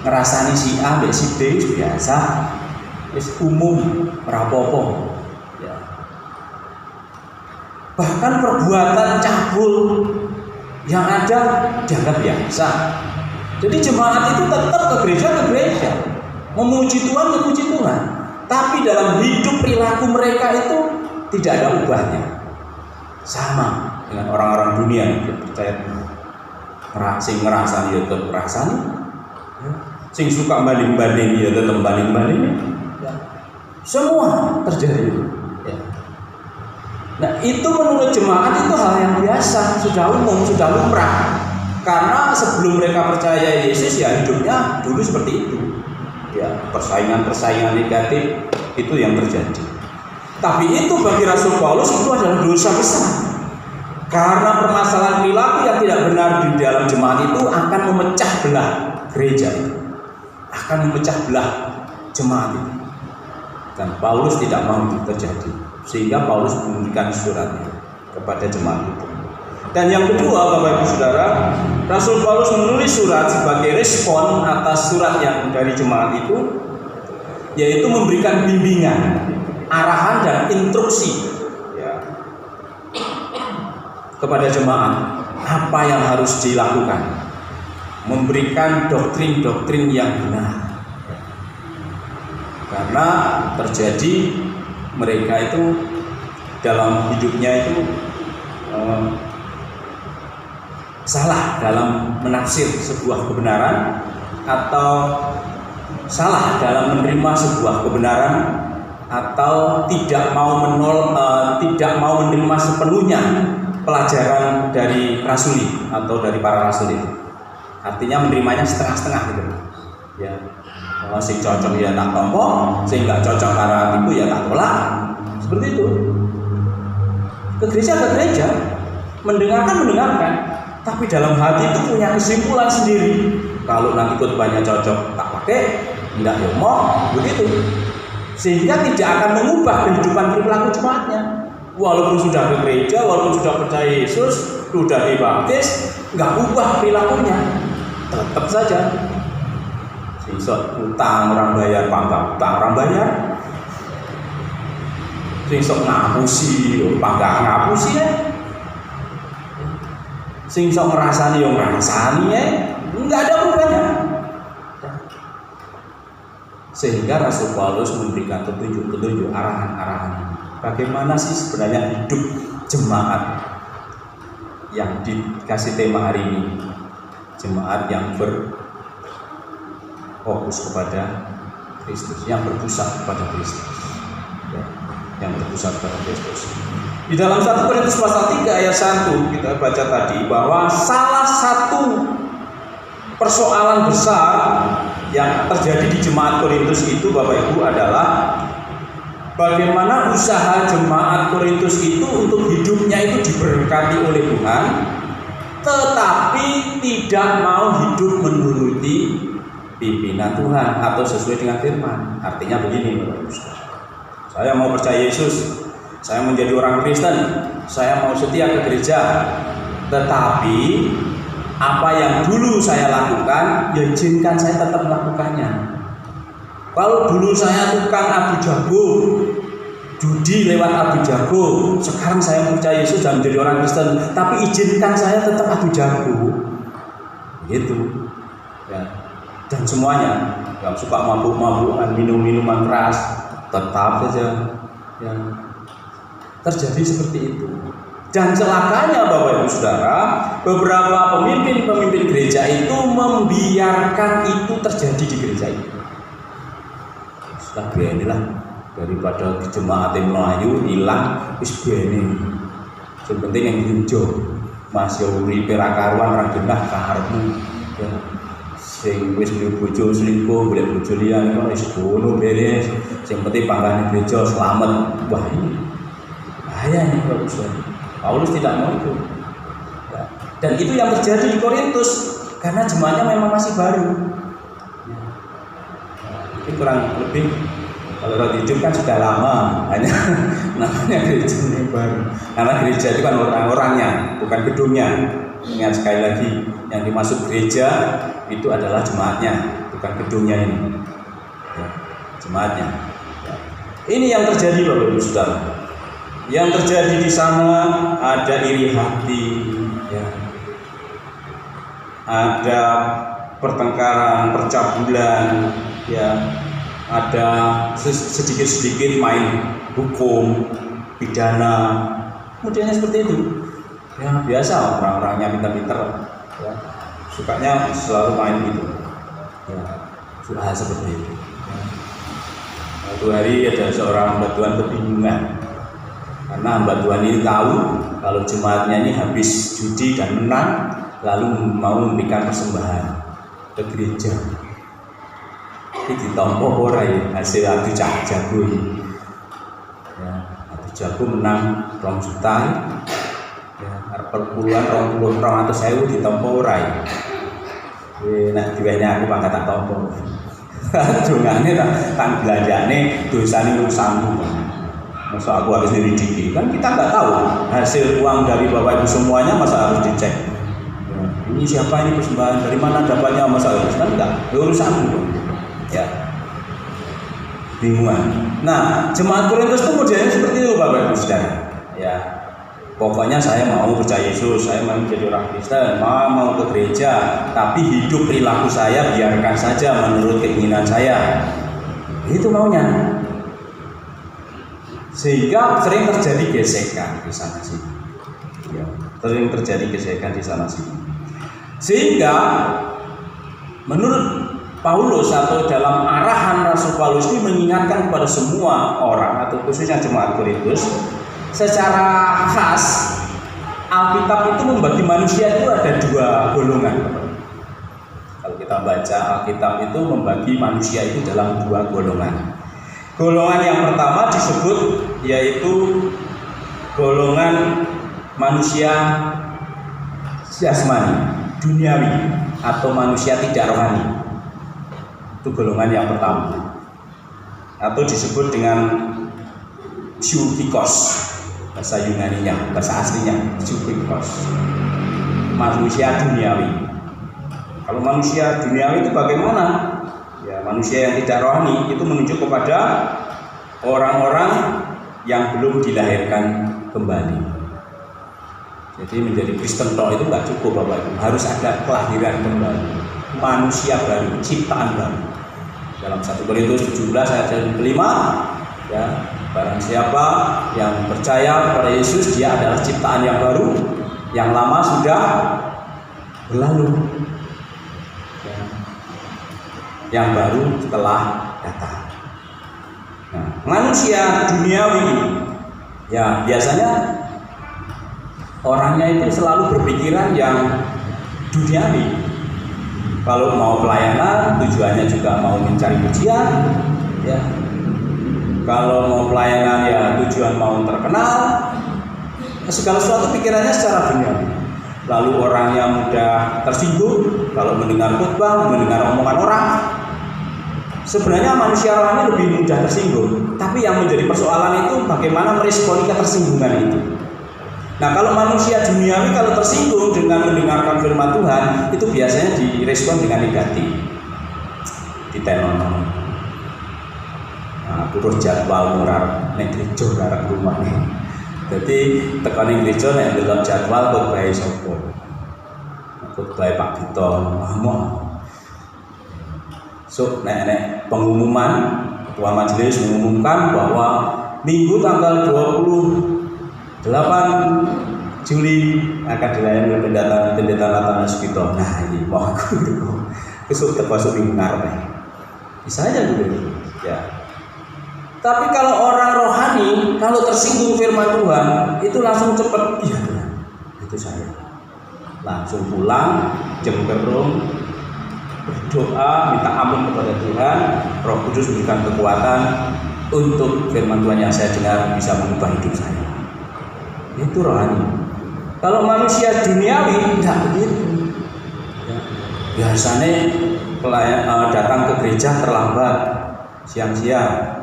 Ngerasani si A, si B biasa. Umum, rapopo. Ya. Bahkan perbuatan cabul yang ada dianggap biasa. Jadi jemaat itu tetap ke gereja, memuji Tuhan, tapi dalam hidup perilaku mereka itu tidak ada ubahnya. Sama dengan orang-orang dunia yang percaya sing ngerasani ya tetap ngerasani, sing suka banding-banding ya tetap banding-banding. Semua terjadi. Ya. Nah, itu menurut jemaat itu hal yang biasa, sudah umum, sudah lumrah. Karena sebelum mereka percaya Yesus ya hidupnya dulu seperti itu. Ya, persaingan-persaingan negatif itu yang terjadi. Tapi itu bagi Rasul Paulus itu adalah dosa besar. Karena permasalahan perilaku yang tidak benar di dalam jemaat itu akan memecah belah gereja itu. Akan memecah belah jemaat itu. Dan Paulus tidak mau itu terjadi, sehingga Paulus memberikan suratnya kepada jemaat itu. Dan yang kedua, Bapak Ibu Saudara, Rasul Paulus menulis surat sebagai respon atas surat yang dari jemaat itu, yaitu memberikan bimbingan, arahan dan instruksi ya, kepada jemaat apa yang harus dilakukan, memberikan doktrin-doktrin yang benar. Karena terjadi mereka itu dalam hidupnya itu salah dalam menafsir sebuah kebenaran atau salah dalam menerima sebuah kebenaran atau tidak mau menerima sepenuhnya pelajaran dari rasuli atau dari para rasul itu. Artinya menerimanya setengah-setengah gitu. Ya. Sing cocok ya tak tompo, sing nggak cocok karena itu ya tak tolak. Seperti itu. Ke gereja, mendengarkan, tapi dalam hati itu punya kesimpulan sendiri. Kalau nanti khotbahnya cocok tak pakai, enggak ya mau begitu. sehingga tidak akan mengubah kehidupan perilaku jemaatnya. Walaupun sudah ke gereja, walaupun sudah percaya Yesus, sudah dibaptis, nggak ubah perilakunya, tetap saja. Sing utang orang bayar, pangkat utang orang bayar. Sing ngapusi, pangkat ngapusi ya. Sing ngerasani, ngerasani ya. Nggak ada perubahannya. Sehingga Rasul Paulus memberikan petunjuk-petunjuk, arahan-arahan. Bagaimana sih sebenarnya hidup jemaat yang dikasih tema hari ini? Jemaat yang berfokus kepada Kristus, yang berpusat kepada Kristus, ya, yang berpusat kepada Kristus. Di dalam 1 Korintus pasal 3 ayat 1 kita baca tadi bahwa salah satu persoalan besar yang terjadi di jemaat Korintus itu, Bapak Ibu, adalah bagaimana usaha jemaat Korintus itu untuk hidupnya itu diberkati oleh Tuhan, tetapi tidak mau hidup menuruti pimpinan Tuhan atau sesuai dengan firman. Artinya begini, Bapak Ibu, saya mau percaya Yesus, saya menjadi orang Kristen, saya mau setia ke gereja, tetapi apa yang dulu saya lakukan, ya izinkan saya tetap melakukannya. Kalau dulu saya tukang abu jago, judi lewat abu jago, sekarang saya percaya Yesus dan menjadi orang Kristen, tapi izinkan saya tetap abu jago, gitu. Ya. Dan semuanya yang suka mabuk-mabukan, minum-minuman keras, tetap saja ya, terjadi seperti itu. Dan celakanya Bapak Ibu Saudara, beberapa pemimpin gereja itu membiarkan itu terjadi di gereja itu. Sudah biarlah, daripada jemaat Melayu hilang, wis biarlah. Yang penting yang hijau masih uripe ra karuan ra genah karepmu. Sing wis duwe bojo selingkuh, golek bojo liyan kok wis ngono beres. Sing penting panggane gereja selamat. Wah ini bahaya nih Bapak Saudara. Paulus tidak mau itu. Ya. Dan itu yang terjadi di Korintus karena jemaatnya memang masih baru. Ini kurang lebih, kalau roh hidup kan sudah lama, hanya namanya gereja yang baru. Karena gereja itu kan orang-orangnya, bukan gedungnya. Ingat sekali lagi, yang dimaksud gereja itu adalah jemaatnya, bukan gedungnya ini. Ya, jemaatnya. Ya. Ini yang terjadi Bapak Ibu Saudara. Yang terjadi di sana ada iri hati, ya. Ada pertengkaran, percabulan, ya. Ada sedikit-sedikit main hukum, pidana, kemudiannya seperti itu. Ya biasa orang-orangnya pintar-pintar, ya. Sukanya selalu main gitu, ya. Sudah seperti itu. Ya. Suatu hari ada seorang hamba Tuhan kebingungan. Karena hamba Tuhan ini tahu kalau jemaatnya ini habis judi dan menang, lalu mau memberikan persembahan ke gereja. Ini ditompo ora ya hasil adu jago ini. Ya, adu jago menang 2 juta. Ya, perpuluhan 200.000 ditompo ora ya. Nek diwene aku pangkat tak tompo. Dongane tak belanjane dosane urusanmu. Masa aku harus diridiki? Kan kita nggak tahu hasil uang dari Bapak Ibu semuanya, masa harus dicek. Ya, ini siapa, ini persembahan dari mana dapatnya, masa harus kan enggak, urusanmu. Ya, bingungan. Nah, jemaat Korintus itu modelnya seperti itu Bapak Ibu Saudara. Ya, pokoknya saya mau percaya Yesus, saya mau menjadi orang Kristen, mau ke gereja, tapi hidup perilaku saya biarkan saja menurut keinginan saya. Itu maunya. Sehingga sering terjadi gesekan di sana sini, ya, sering terjadi gesekan di sana sini. Sehingga menurut Paulus atau dalam arahan Rasul Paulus ini mengingatkan kepada semua orang atau khususnya jemaat Korintus, secara khas Alkitab itu membagi manusia itu ada 2 golongan. Kalau kita baca Alkitab itu membagi manusia itu dalam 2 golongan. Golongan yang pertama disebut yaitu golongan manusia jasmani, duniawi atau manusia tidak rohani. Itu golongan yang pertama. atau disebut dengan psikos, bahasa Yunaninya, bahasa aslinya psikos, manusia duniawi. Kalau manusia duniawi itu bagaimana? Ya, manusia yang tidak rohani itu menunjuk kepada orang-orang yang belum dilahirkan kembali. Jadi menjadi Kristen tok itu nggak cukup Bapak Ibu, harus ada kelahiran kembali, manusia baru, ciptaan baru. Dalam 1 Korintus 17 ayat 5, ya, barang siapa yang percaya kepada Yesus, dia adalah ciptaan yang baru, yang lama sudah berlalu, ya, yang baru telah datang. Nah, manusia duniawi, ya biasanya orangnya itu selalu berpikiran yang duniawi. Kalau mau pelayanan, tujuannya juga mau mencari pujian, ya. Kalau mau pelayanan, ya tujuan mau terkenal. Segala sesuatu pikirannya secara duniawi. Lalu orangnya mudah tersinggung kalau mendengar khotbah, mendengar omongan orang. Sebenarnya manusia rohani lebih mudah tersinggung, tapi yang menjadi persoalan itu bagaimana meresponi ketersinggungan itu. Nah, kalau manusia duniawi kalau tersinggung dengan mendengarkan firman Tuhan, itu biasanya direspon dengan negatif, ditenono. Nah, turut jadwal murah, nek gereja arek rumah nih. Jadi tekan gereja nek delok jadwal khotbah sapa. Khotbah Pak Gito, so, nek pengumuman ketua majelis mengumumkan bahwa Minggu tanggal 28 Juli akan dilayani oleh pendeta Nathan Sugito. Nah, ini mau aku besok termasuk minggu ngarep. Bisa aja gitu. Ya. Tapi kalau orang rohani, kalau tersinggung firman Tuhan, itu langsung cepat, iya Tuhan, itu saya. Langsung pulang, jemberung, berdoa, minta ampun kepada Tuhan, Roh Kudus memberikan kekuatan untuk firman Tuhan yang saya dengar bisa mengubah hidup saya. Itu rohani. Kalau manusia duniawi tidak begitu. Ya. Biasanya datang ke gereja terlambat, siang-siang.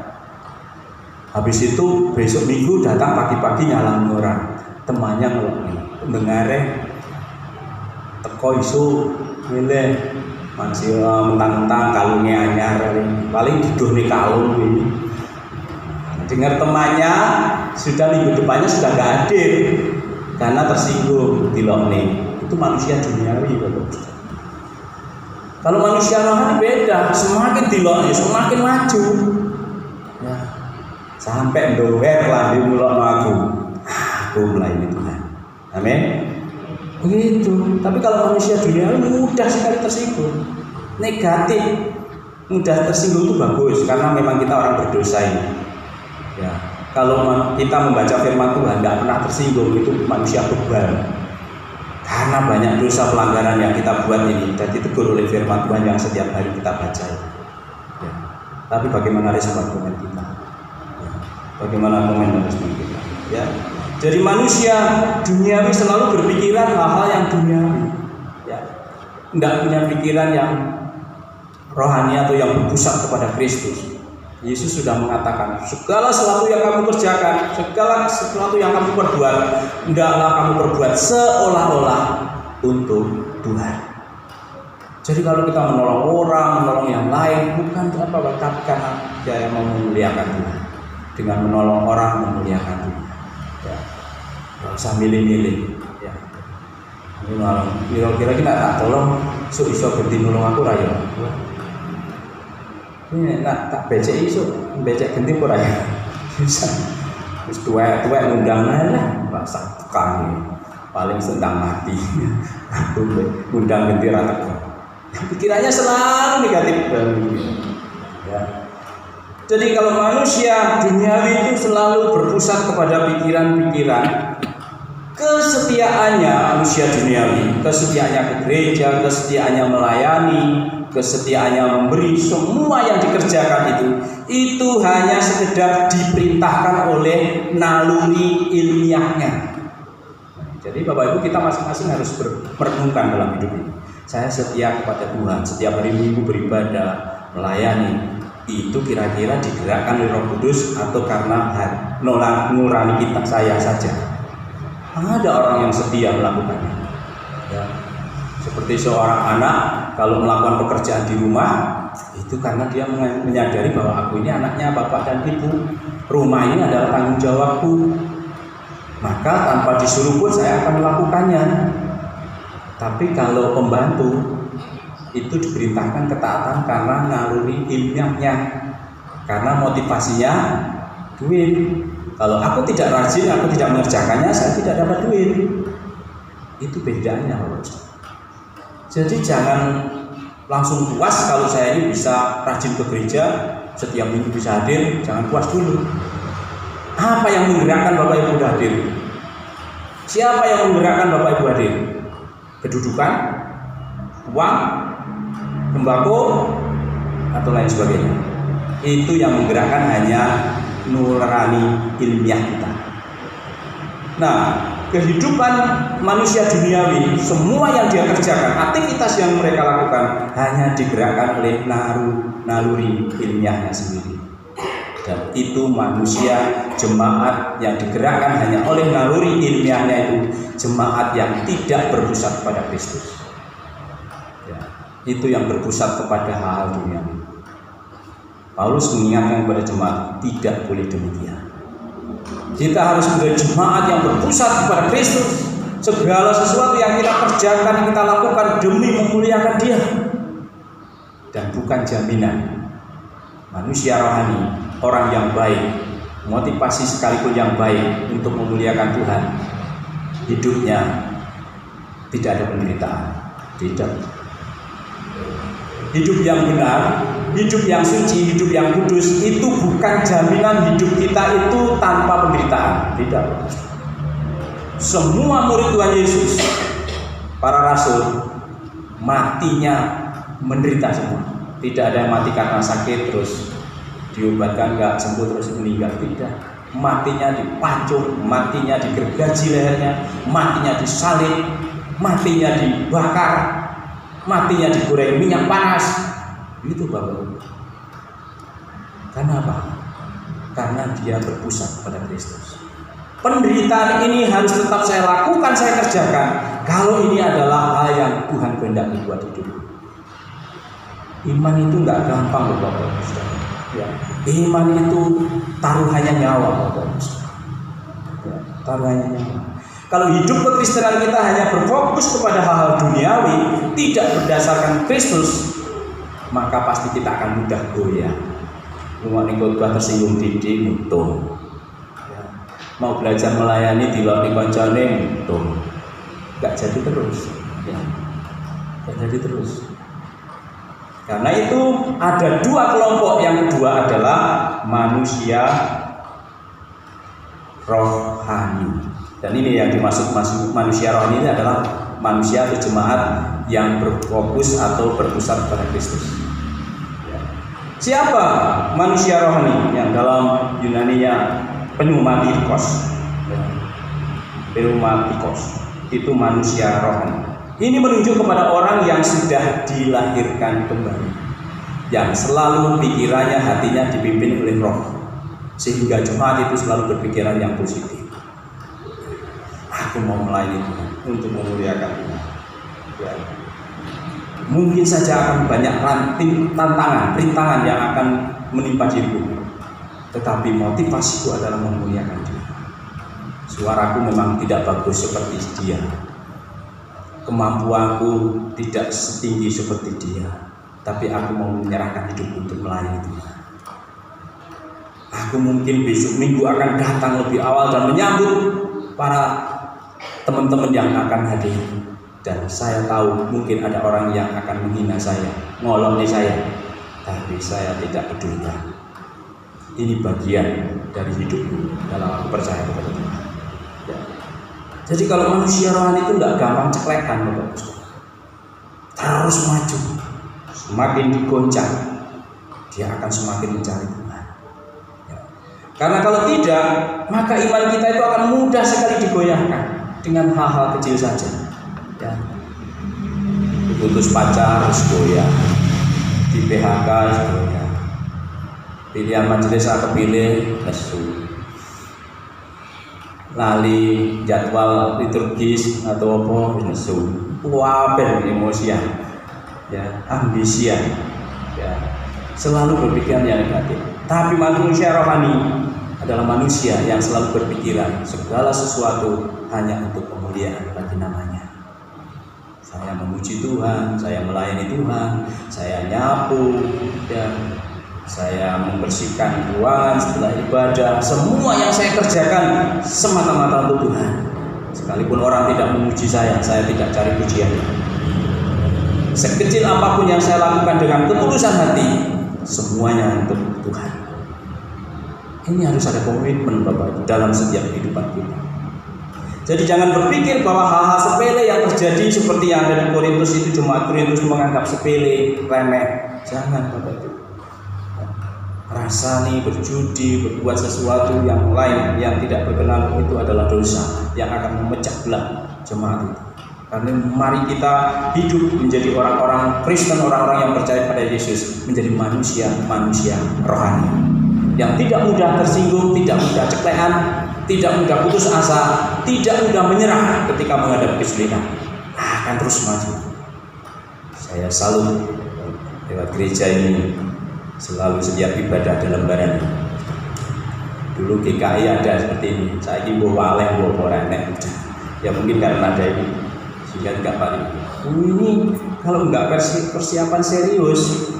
Habis itu besok Minggu datang pagi-pagi nyalang orang, temannya ngeloknya, pendengarnya teko isu milih. Masih mentang-mentang kalungnya anyar, paling diduh nih kalung ini. Dengar temannya sudah minggu depannya sudah nggak hadir karena tersinggung dilokne. Itu manusia duniawi, Bapak. Kalau manusia rohani beda, semakin dilokne semakin maju. Ya. Sampai doer lambe mulokno aku melayani Tuhan. Amin. Begitu. Tapi kalau manusia duniawi mudah sekali tersinggung, negatif, mudah tersinggung itu bagus karena memang kita orang berdosa ini. Ya, kalau kita membaca firman Tuhan tidak pernah tersinggung, itu manusia bebal. Karena banyak dosa pelanggaran yang kita buat ini dan ditegur oleh firman Tuhan yang setiap hari kita baca. Ya. Tapi bagaimana respon kita? Ya. Bagaimana komen respon kita? Ya. Jadi manusia duniawi selalu berpikiran hal-hal yang duniawi, ya, tidak punya pikiran yang rohani atau yang berpusat kepada Kristus. Yesus sudah mengatakan, segala sesuatu yang kamu kerjakan, segala sesuatu yang kamu perbuat, hendaklah kamu perbuat seolah-olah untuk Tuhan. Jadi kalau kita menolong orang, menolong yang lain, bukan apa-apa, tapi karena dia yang memuliakan Tuhan. Dengan menolong orang memuliakan Tuhan. Ya, nggak usah milih-milih. Ya, kira-kira kita tak tolong, so iso ganti nolong aku raya. Ini nak tak becek iso, becek ganti aku raya. Bisa, terus tua ngundang lah, rasa tekan, paling sedang mati. Aku ngundang ganti rata. Pikirannya selalu negatif. Ya. Jadi kalau manusia duniawi itu selalu berpusat kepada pikiran-pikiran, kesetiaannya manusia duniawi, kesetiaannya ke gereja, kesetiaannya melayani, kesetiaannya memberi, semua yang dikerjakan itu hanya sekedar diperintahkan oleh naluri ilmiahnya. Jadi Bapak Ibu, kita masing-masing harus merenungkan dalam hidup ini. Saya setia kepada Tuhan, setiap hari Minggu beribadah, melayani. itu kira-kira digerakkan oleh Roh Kudus atau karena nurani kita saya saja? Ada orang yang setia melakukannya. Ya. Seperti seorang anak kalau melakukan pekerjaan di rumah itu karena dia menyadari bahwa aku ini anaknya bapak dan ibu. Rumah ini adalah tanggung jawabku. Maka tanpa disuruh pun saya akan melakukannya. Tapi kalau pembantu itu diperintahkan ketaatan karena naluri ilmiahnya, karena motivasinya duit. Kalau aku tidak rajin, aku tidak mengerjakannya, saya tidak dapat duit. Itu bedanya, Bapak Ustaz. Jadi jangan langsung puas kalau saya ini bisa rajin ke gereja, setiap minggu bisa hadir. Jangan puas dulu. Apa yang menggerakkan Bapak Ibu hadir? Siapa yang menggerakkan Bapak Ibu hadir? Kedudukan, uang, tembakau, atau lain sebagainya. Itu yang menggerakkan hanya nurani ilmiah kita. Nah, kehidupan manusia duniawi, semua yang dia kerjakan, aktivitas yang mereka lakukan hanya digerakkan oleh naluri ilmiahnya sendiri. Dan itu manusia jemaat yang digerakkan hanya oleh naluri ilmiahnya itu jemaat yang tidak berpusat pada Kristus. Ya, itu yang berpusat kepada hal-hal duniawi. Paulus mengingatkan kepada jemaat tidak boleh demikian. Kita harus menjadi jemaat yang berpusat kepada Kristus. Segala sesuatu yang kita kerjakan, kita lakukan demi memuliakan Dia, dan bukan jaminan. Manusia rohani, orang yang baik, motivasi sekalipun yang baik untuk memuliakan Tuhan, hidupnya tidak ada penderitaan. Tidak. Hidup yang benar, hidup yang suci, hidup yang kudus itu bukan jaminan hidup kita itu tanpa penderitaan. Tidak. Semua murid Tuhan Yesus, para rasul, matinya menderita semua. Tidak ada yang mati karena sakit terus diobatkan nggak sembuh terus meninggal. Tidak. Matinya dipancung, matinya digergaji lehernya, matinya disalib, matinya dibakar, matinya digoreng minyak panas. Itu Bapak. Karena apa? Karena dia berpusat pada Kristus. Penderitaan ini harus tetap saya lakukan, saya kerjakan. Kalau ini adalah hal yang Tuhan kehendaki buat hidupku. Iman itu nggak gampang loh Bapak. Ya. Iman itu taruhannya nyawa Bapak. Ya, taruhannya nyawa. Kalau hidup kekristenan kita hanya berfokus kepada hal-hal duniawi, tidak berdasarkan Kristus, maka pasti kita akan mudah goyah. Umat khotbah tersinggung didik mutung. Ya. Mau belajar melayani di luar koncone mutung. Gak jadi terus. Ya. Gak jadi terus. Karena itu ada dua kelompok. Yang kedua adalah manusia rohani. Dan ini yang dimaksud manusia rohani ini adalah manusia atau jemaat yang berfokus atau berpusat pada Kristus. Ya. Siapa manusia rohani? Yang dalam Yunaninya pneumatikos. Ya. Pneumatikos itu manusia rohani. Ini menunjuk kepada orang yang sudah dilahirkan kembali, yang selalu pikirannya, hatinya dipimpin oleh Roh, sehingga jemaat itu selalu berpikiran yang positif. Aku mau melayani Tuhan untuk memuliakan Tuhan. Ya. Mungkin saja akan banyak tantangan, rintangan yang akan menimpa diriku, tetapi motivasiku adalah memuliakan Dia. Suaraku memang tidak bagus seperti dia, kemampuanku tidak setinggi seperti dia, tapi aku mau menyerahkan hidupku untuk melayani Tuhan. Aku mungkin besok minggu akan datang lebih awal dan menyambut para teman-teman yang akan hadir. Dan saya tahu mungkin ada orang yang akan menghina saya, ngolongnya saya, tapi saya tidak pedulikan. Ini bagian dari hidupku dalam aku percaya kepada Tuhan. Ya. Jadi kalau manusia rohani itu tidak gampang ceklekan, Bapak. Terus maju, semakin digoncang, dia akan semakin mencari Tuhan. Ya. Karena kalau tidak, maka iman kita itu akan mudah sekali digoyahkan dengan hal-hal kecil saja. Ya. Diputus pacar harus goyah, di PHK harus goyah, pilihan majelis kepilih nesu, lali jadwal liturgis atau apa nesu, wapen emosian, ya ambisian, ya selalu berpikiran yang negatif. Tapi manusia rohani adalah manusia yang selalu berpikiran segala sesuatu hanya untuk kemuliaan bagi namanya. Saya memuji Tuhan, saya melayani Tuhan, saya nyapu, dan saya membersihkan ruangan setelah ibadah. Semua yang saya kerjakan semata-mata untuk Tuhan. Sekalipun orang tidak memuji saya tidak cari pujian. Sekecil apapun yang saya lakukan dengan ketulusan hati, semuanya untuk Tuhan. Ini harus ada komitmen Bapak Ibu dalam setiap kehidupan kita. Jadi jangan berpikir bahwa hal-hal sepele yang terjadi seperti yang ada di Korintus itu cuma Korintus menganggap sepele, remeh. Jangan Bapak Ibu. Rasa nih berjudi, berbuat sesuatu yang lain yang tidak berkenan itu adalah dosa yang akan memecah belah jemaat itu. Karena mari kita hidup menjadi orang-orang Kristen, orang-orang yang percaya pada Yesus, menjadi manusia rohani yang tidak mudah tersinggung, tidak mudah ceklehan, tidak mudah putus asa, tidak mudah menyerah ketika menghadapi kesulitan, akan terus maju. Saya salut lewat gereja ini selalu setiap ibadah dalam lembaran. Dulu GKI ada seperti ini, saya ingin bawa waleh, bawa renek, ya mungkin karena ada ini sehingga tidak paling. Ini kalau enggak persiapan serius,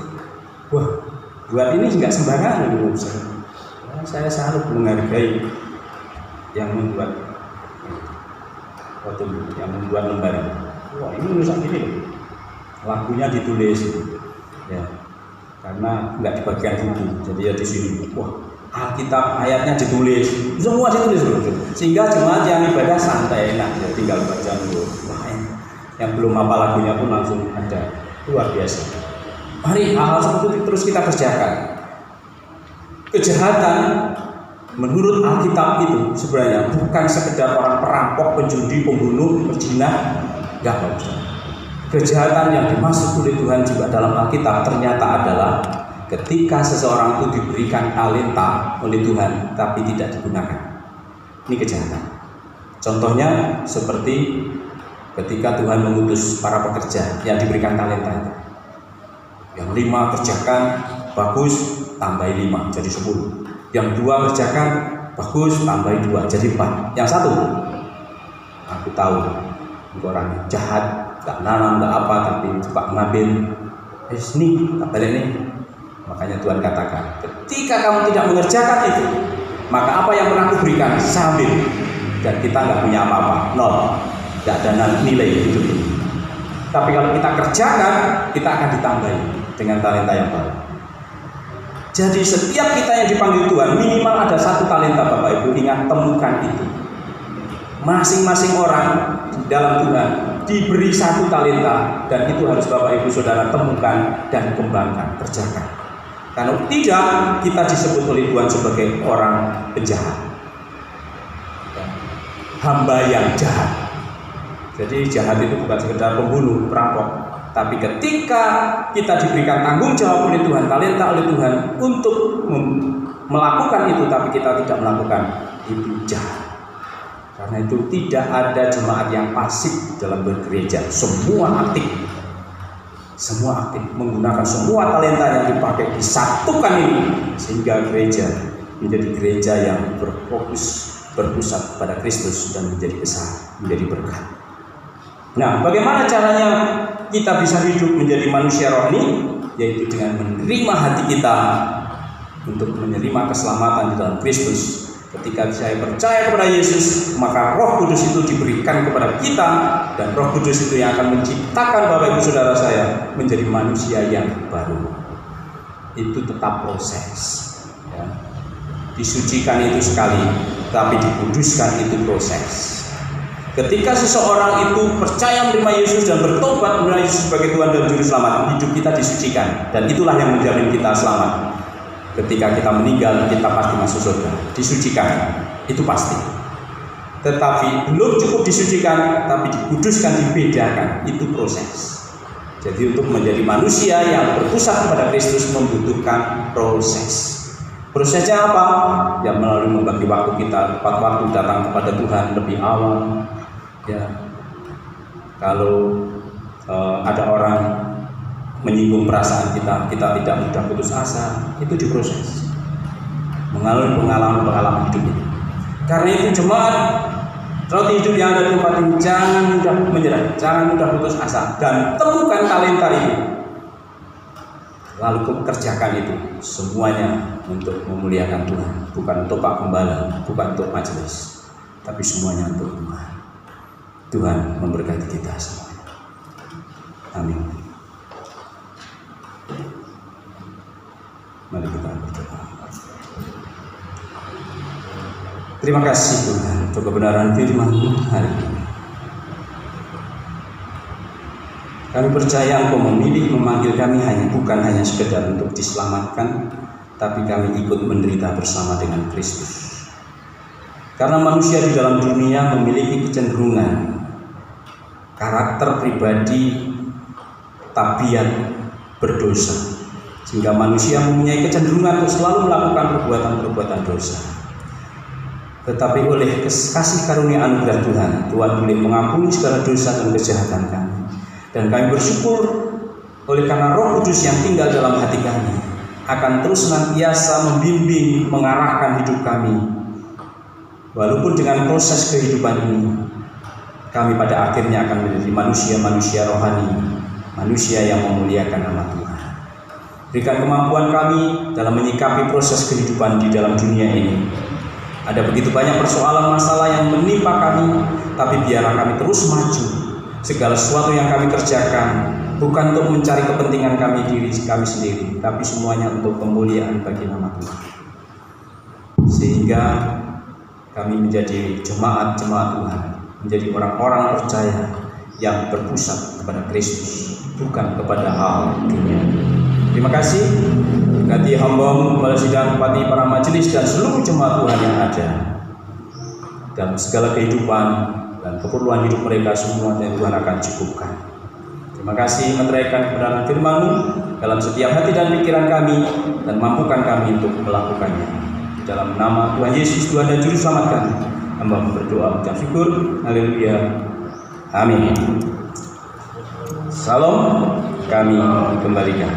wah buat ini enggak sembarangan dulu. Saya salut menghargai yang membuat lembaran. Wah ini nulisan gini, lagunya ditulis, ya. Karena nggak dibagikan buku, jadi ya di sini, wah Alkitab ayatnya ditulis, semua ditulis loh, sehingga jemaat yang ibadah santai enak, ya tinggal baca dulu. Wah, yang belum hafal lagunya pun langsung ada, luar biasa. Mari hal-hal seperti itu terus kita kerjakan. Kejahatan menurut Alkitab itu sebenarnya bukan sekedar orang perampok, penjudi, pembunuh, perzina, nggak bagus. Kejahatan yang dimaksud oleh Tuhan juga dalam Alkitab ternyata adalah ketika seseorang itu diberikan talenta oleh Tuhan tapi tidak digunakan. Ini kejahatan. Contohnya seperti ketika Tuhan mengutus para pekerja yang diberikan talenta itu. Yang 5 kerjakan, bagus, tambah 5 jadi 10. Yang 2 kerjakan, bagus, tambah 2 jadi 4. Yang 1, aku tahu orang jahat, tak nanam, tak apa, tapi cepat mengambil. Nih, tak balik nih. Makanya Tuhan katakan, ketika kamu tidak mengerjakan itu, maka apa yang pernah kuberikan, saya ambil. Dan kita nggak punya apa-apa, nol, nggak ada nilai hidup ini. Tapi kalau kita kerjakan, kita akan ditambahi dengan talenta yang baru. Jadi setiap kita yang dipanggil Tuhan, minimal ada 1 talenta Bapak Ibu, ingat temukan itu. Masing-masing orang di dalam Tuhan diberi 1 talenta, dan itu harus Bapak Ibu Saudara temukan dan kembangkan, kerjakan. Kalau tidak, kita disebut oleh Tuhan sebagai orang penjahat, hamba yang jahat. Jadi jahat itu bukan sekedar pembunuh, perampok, tapi ketika kita diberikan tanggung jawab oleh Tuhan, talenta oleh Tuhan untuk melakukan itu, tapi kita tidak melakukan, itu jahat. Karena itu tidak ada jemaat yang pasif dalam bergereja, semua aktif menggunakan semua talenta yang dipakai, disatukan ini sehingga gereja menjadi gereja yang berfokus, berpusat pada Kristus dan menjadi besar, menjadi berkat. Nah, bagaimana caranya kita bisa hidup menjadi manusia rohani? Yaitu dengan menerima hati kita untuk menerima keselamatan di dalam Kristus. Ketika saya percaya kepada Yesus, maka Roh Kudus itu diberikan kepada kita, dan Roh Kudus itu yang akan menciptakan Bapak Ibu Saudara saya menjadi manusia yang baru. Itu tetap proses, ya. Disucikan itu sekali, tapi dikuduskan itu proses. Ketika seseorang itu percaya menerima Yesus dan bertobat menerima Yesus sebagai Tuhan dan Juru Selamat, hidup kita disucikan, dan itulah yang menjamin kita selamat. Ketika kita meninggal, kita pasti masuk surga, disucikan, itu pasti. Tetapi belum cukup disucikan, tapi dikuduskan, dibedakan, itu proses. Jadi untuk menjadi manusia yang berpusat kepada Kristus membutuhkan proses. Prosesnya apa? Ya melalui membagi waktu kita, tepat waktu datang kepada Tuhan lebih awal. Ya, kalau ada orang menyinggung perasaan kita, kita tidak mudah putus asa, itu diproses. Mengalami pengalaman hidup ini. Karena itu jemaat, roti hidup yang ada di tempat ini, jangan mudah menyerah, jangan mudah putus asa, dan temukan talenta itu. Lalu kerjakan itu semuanya untuk memuliakan Tuhan, bukan untuk Pak Gembala, bukan untuk majelis, tapi semuanya untuk Tuhan. Tuhan memberkati kita semua. Amin. Mari kita berdoa. Terima kasih Tuhan untuk kebenaran firman-Mu hari ini. Kami percaya Engkau memilih memanggil kami bukan hanya sekedar untuk diselamatkan, tapi kami ikut menderita bersama dengan Kristus. Karena manusia di dalam dunia memiliki kecenderungan, karakter pribadi, tabiat berdosa, sehingga manusia mempunyai kecenderungan untuk selalu melakukan perbuatan-perbuatan dosa. Tetapi oleh kasih karunia anugerah Tuhan, Tuhan boleh mengampuni segala dosa dan kejahatan kami. Dan kami bersyukur oleh karena Roh Kudus yang tinggal dalam hati kami akan terus senantiasa membimbing, mengarahkan hidup kami. Walaupun dengan proses kehidupan ini, kami pada akhirnya akan menjadi manusia-manusia rohani, manusia yang memuliakan nama Tuhan. Berikan kemampuan kami dalam menyikapi proses kehidupan di dalam dunia ini. Ada begitu banyak persoalan masalah yang menimpa kami, tapi biarlah kami terus maju. Segala sesuatu yang kami kerjakan bukan untuk mencari kepentingan diri kami sendiri, tapi semuanya untuk kemuliaan bagi nama Tuhan. Sehingga kami menjadi jemaat-jemaat Tuhan, menjadi orang-orang percaya yang berpusat kepada Kristus, bukan kepada hal dunia. Terima kasih. Berkati hamba-Mu, kepala sidang, bupati, para majelis, dan seluruh jemaat Tuhan yang ada dalam segala kehidupan dan keperluan hidup mereka semua, dan Tuhan akan cukupkan. Terima kasih meneraikan kebenaran firman-Mu dalam setiap hati dan pikiran kami, dan mampukan kami untuk melakukannya. Di dalam nama Tuhan Yesus, Tuhan dan Juru Selamat kami, hamba berdoa mengucap syukur. Haleluya. Amin. Salam, kami kembalikan.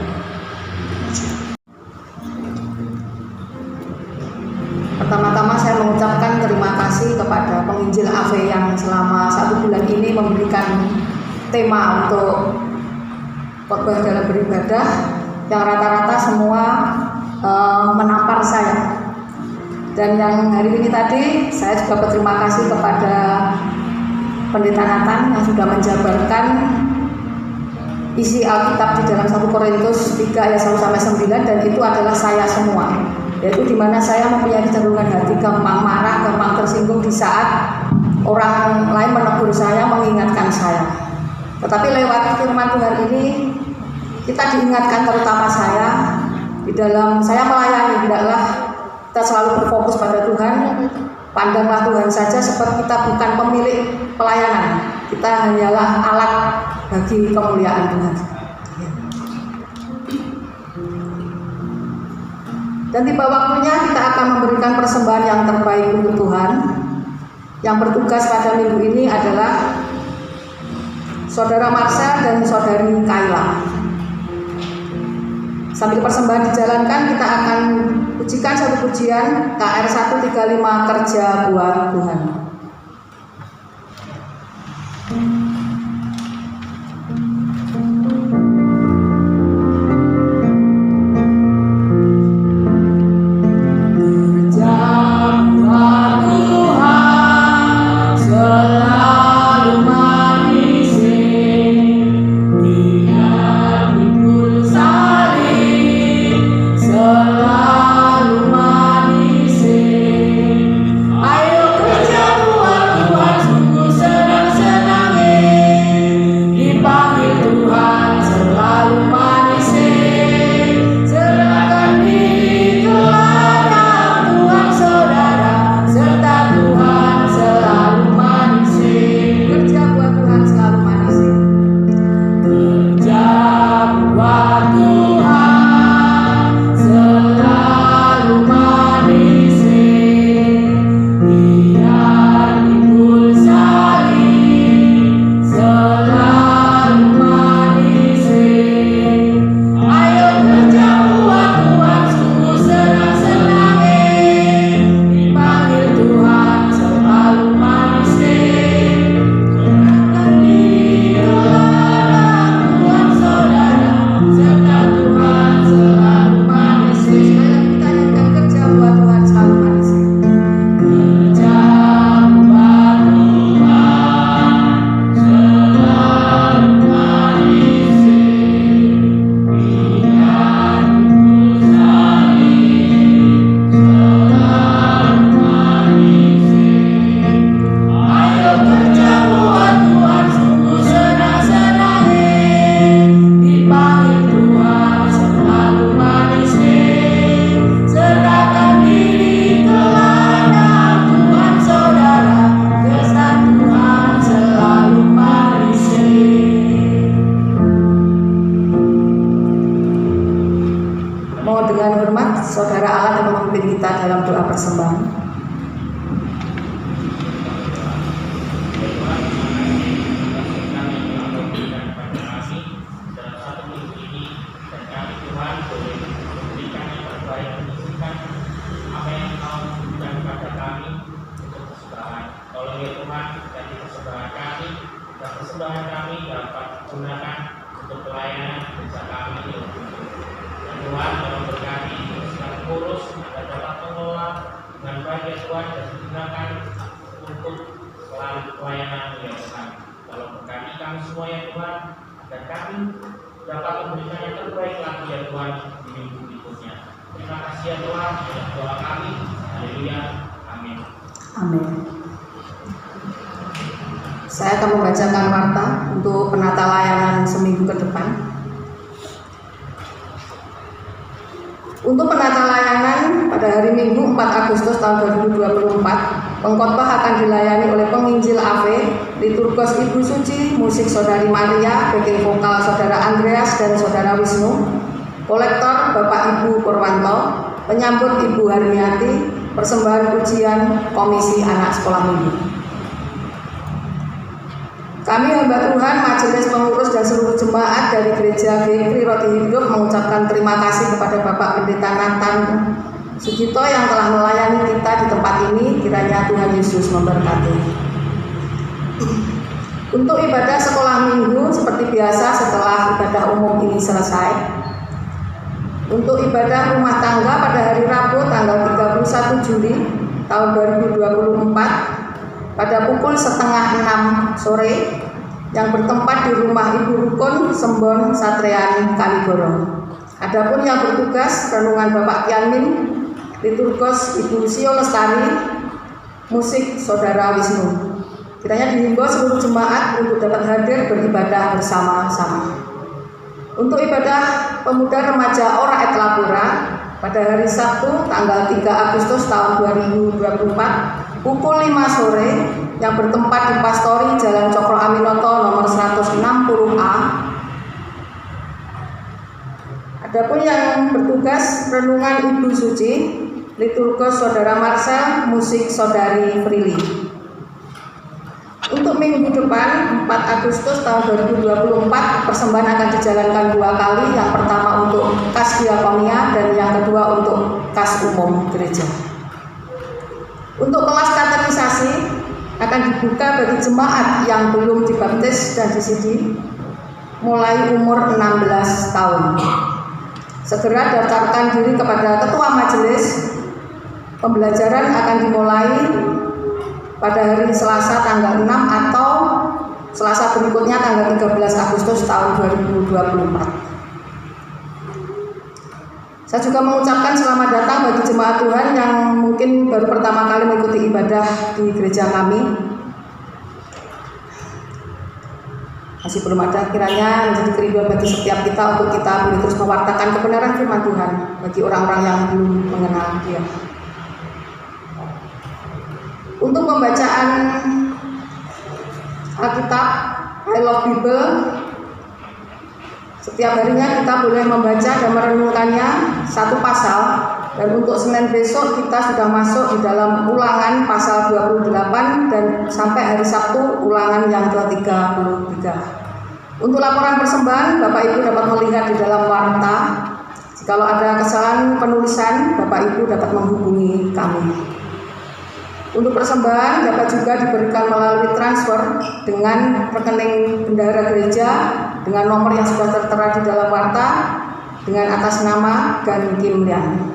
Pertama-tama saya mengucapkan terima kasih kepada penginjil AV yang selama 1 bulan ini memberikan tema untuk khotbah dalam beribadah yang rata-rata semua menampar saya. Dan yang hari ini tadi saya juga berterima kasih kepada Pendeta Nathan yang sudah menjabarkan isi Alkitab di dalam 1 Korintus 3 ayat 1-9, dan itu adalah saya semua. Yaitu di mana saya mempunyai kecenderungan hati gampang marah, gampang tersinggung di saat orang lain menegur saya, mengingatkan saya. Tetapi lewat firman Tuhan ini kita diingatkan, terutama saya, di dalam saya melayani, hendaklah kita selalu berfokus pada Tuhan. Pandanglah Tuhan saja seperti kita bukan pemilik pelayanan, kita hanyalah alat bagi kemuliaan Tuhan. Dan tiba waktunya kita akan memberikan persembahan yang terbaik untuk Tuhan. Yang bertugas pada minggu ini adalah Saudara Marsha dan Saudari Kaila. Sambil persembahan dijalankan, kita akan pujikan satu pujian KR 135, Kerja Buat Tuhan. Selalu manis, ayo kerja. dalam doa persembahan. Persembahan kami dapat gunakan untuk pelayanan gereja kami. Dan Tuhan tolong berkati secara kurus agar dapat mengelola dengan baik ya Tuhan dan digunakan untuk selalu pelayanan ya Tuhan. Tolong berkati kami semua ya Tuhan agar kami dapat memberikan yang terbaik lagi ya Tuhan di minggu berikutnya. Terima kasih ya Tuhan atas doa kami. Haleluya. Amin. Amin. Saya akan membacakan warta untuk penata layanan seminggu ke depan. Untuk penata layanan pada hari Minggu 4 Agustus tahun 2024, pengkhotbah akan dilayani oleh penginjil AV, liturgos Ibu Suci, musik Saudari Maria, backing vokal Saudara Andreas dan Saudara Wisnu, kolektor Bapak Ibu Purwanto, penyambut Ibu Harmiati, persembahan pujian Komisi Anak Sekolah Minggu. Kami hamba Tuhan, majelis pengurus dan seluruh jemaat dari Gereja GKRI Roti Hidup mengucapkan terima kasih kepada Bapak Pendeta Nathan Sugito yang telah melayani kita di tempat ini. Kiranya Tuhan Yesus memberkati. Untuk ibadah sekolah minggu seperti biasa setelah ibadah umum ini selesai. Untuk ibadah rumah tangga pada hari Rabu tanggal 31 Juli tahun 2024 pada pukul 5:30 sore yang bertempat di rumah Ibu Rukun Sembon Satriani Kaligoro. Adapun yang bertugas renungan Bapak Kiamin, liturgos Ibu Sio Lestari, musik Saudara Wisnu. Kiranya dihimbau seluruh jemaat untuk dapat hadir beribadah bersama-sama. Untuk ibadah pemuda remaja Ora et Labora pada hari Sabtu tanggal 3 Agustus tahun 2024 pukul 5 sore yang bertempat di Pastori Jalan Cokro Aminoto nomor 160A. Adapun yang bertugas renungan Ibu Suci, liturgos Saudara Marcel, musik Saudari Prilly. Untuk minggu depan 4 Agustus tahun 2024 persembahan akan dijalankan 2 kali. Yang pertama untuk kas diakonia dan yang kedua untuk kas umum gereja. Untuk kelas katekisasi akan dibuka bagi jemaat yang belum dibaptis dan disidi mulai umur 16 tahun. Segera daftarkan diri kepada ketua majelis. Pembelajaran akan dimulai pada hari Selasa tanggal 6 atau Selasa berikutnya tanggal 13 Agustus tahun 2024. Saya juga mengucapkan selamat datang bagi jemaat Tuhan yang mungkin baru pertama kali mengikuti ibadah di gereja kami. Masih belum ada, kiranya menjadi kerinduan bagi setiap kita untuk kita boleh terus mewartakan kebenaran firman Tuhan bagi orang-orang yang belum mengenal Dia. Untuk pembacaan Alkitab, I Love Bible, setiap harinya kita boleh membaca dan merenungkannya satu pasal. Dan untuk Senin besok kita sudah masuk di dalam Ulangan pasal 28 dan sampai hari Sabtu Ulangan yang ke-33. Untuk laporan persembahan, Bapak Ibu dapat melihat di dalam warta. Jikalau ada kesalahan penulisan, Bapak Ibu dapat menghubungi kami. Untuk persembahan dapat juga diberikan melalui transfer dengan rekening bendahara gereja dengan nomor yang sudah tertera di dalam warta dengan atas nama Gan Kim Lian.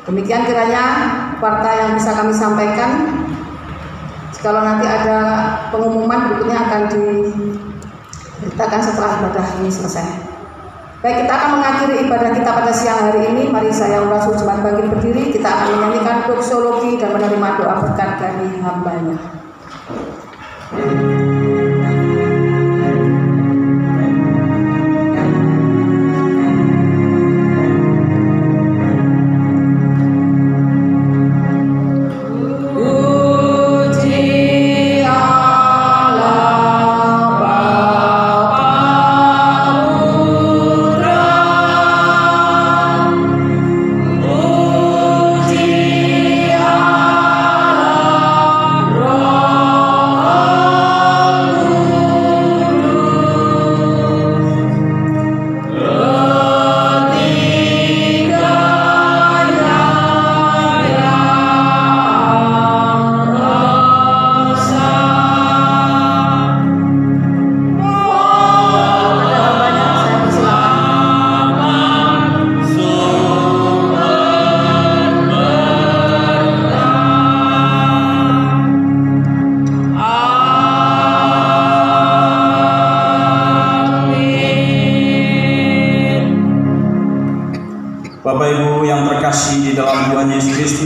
Demikian kiranya warta yang bisa kami sampaikan. Jikalau nanti ada pengumuman berikutnya akan diberitakan setelah ibadah ini selesai. Baik, kita akan mengakhiri ibadah kita pada siang hari ini. Mari saya undang seluruh jemaat bangkit berdiri. Kita akan menyanyikan doksologi dan menerima doa berkat dari hambanya. Puji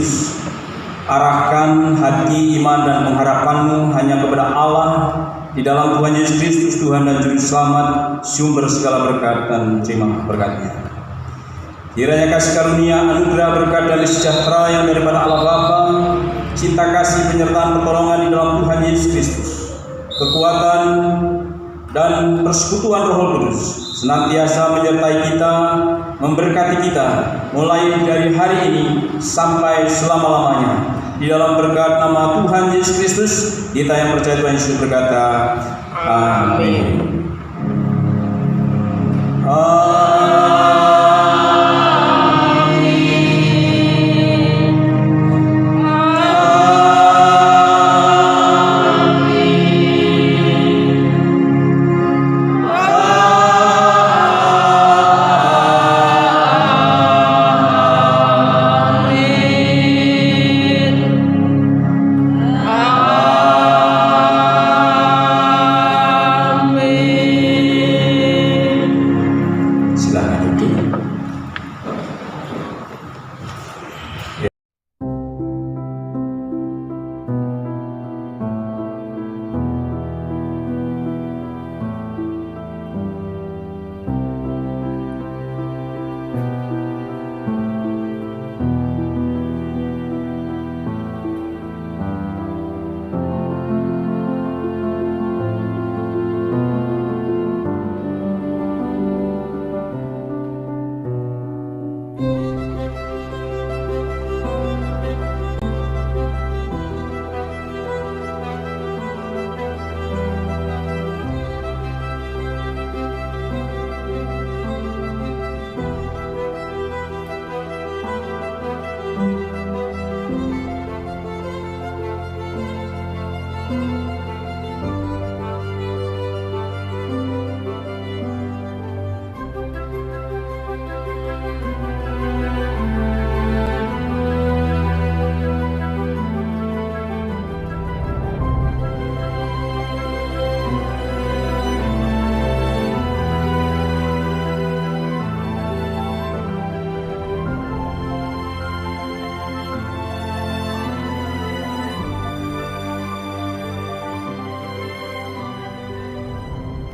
Yesus. Arahkan hati, iman, dan pengharapanmu hanya kepada Allah di dalam Tuhan Yesus Kristus, Tuhan dan Juru Selamat, sumber segala berkat dan terima berkatnya. Kiranya kasih karunia, anugerah, berkat, dan sejahtera yang daripada Allah Bapa, cinta kasih, penyertaan, pertolongan di dalam Tuhan Yesus Kristus, kekuatan dan persekutuan Roh Kudus senantiasa menyertai kita, memberkati kita mulai dari hari ini sampai selama-lamanya. Di dalam berkat nama Tuhan Yesus Kristus, kita yang percaya Tuhan Yesus berkata, amin.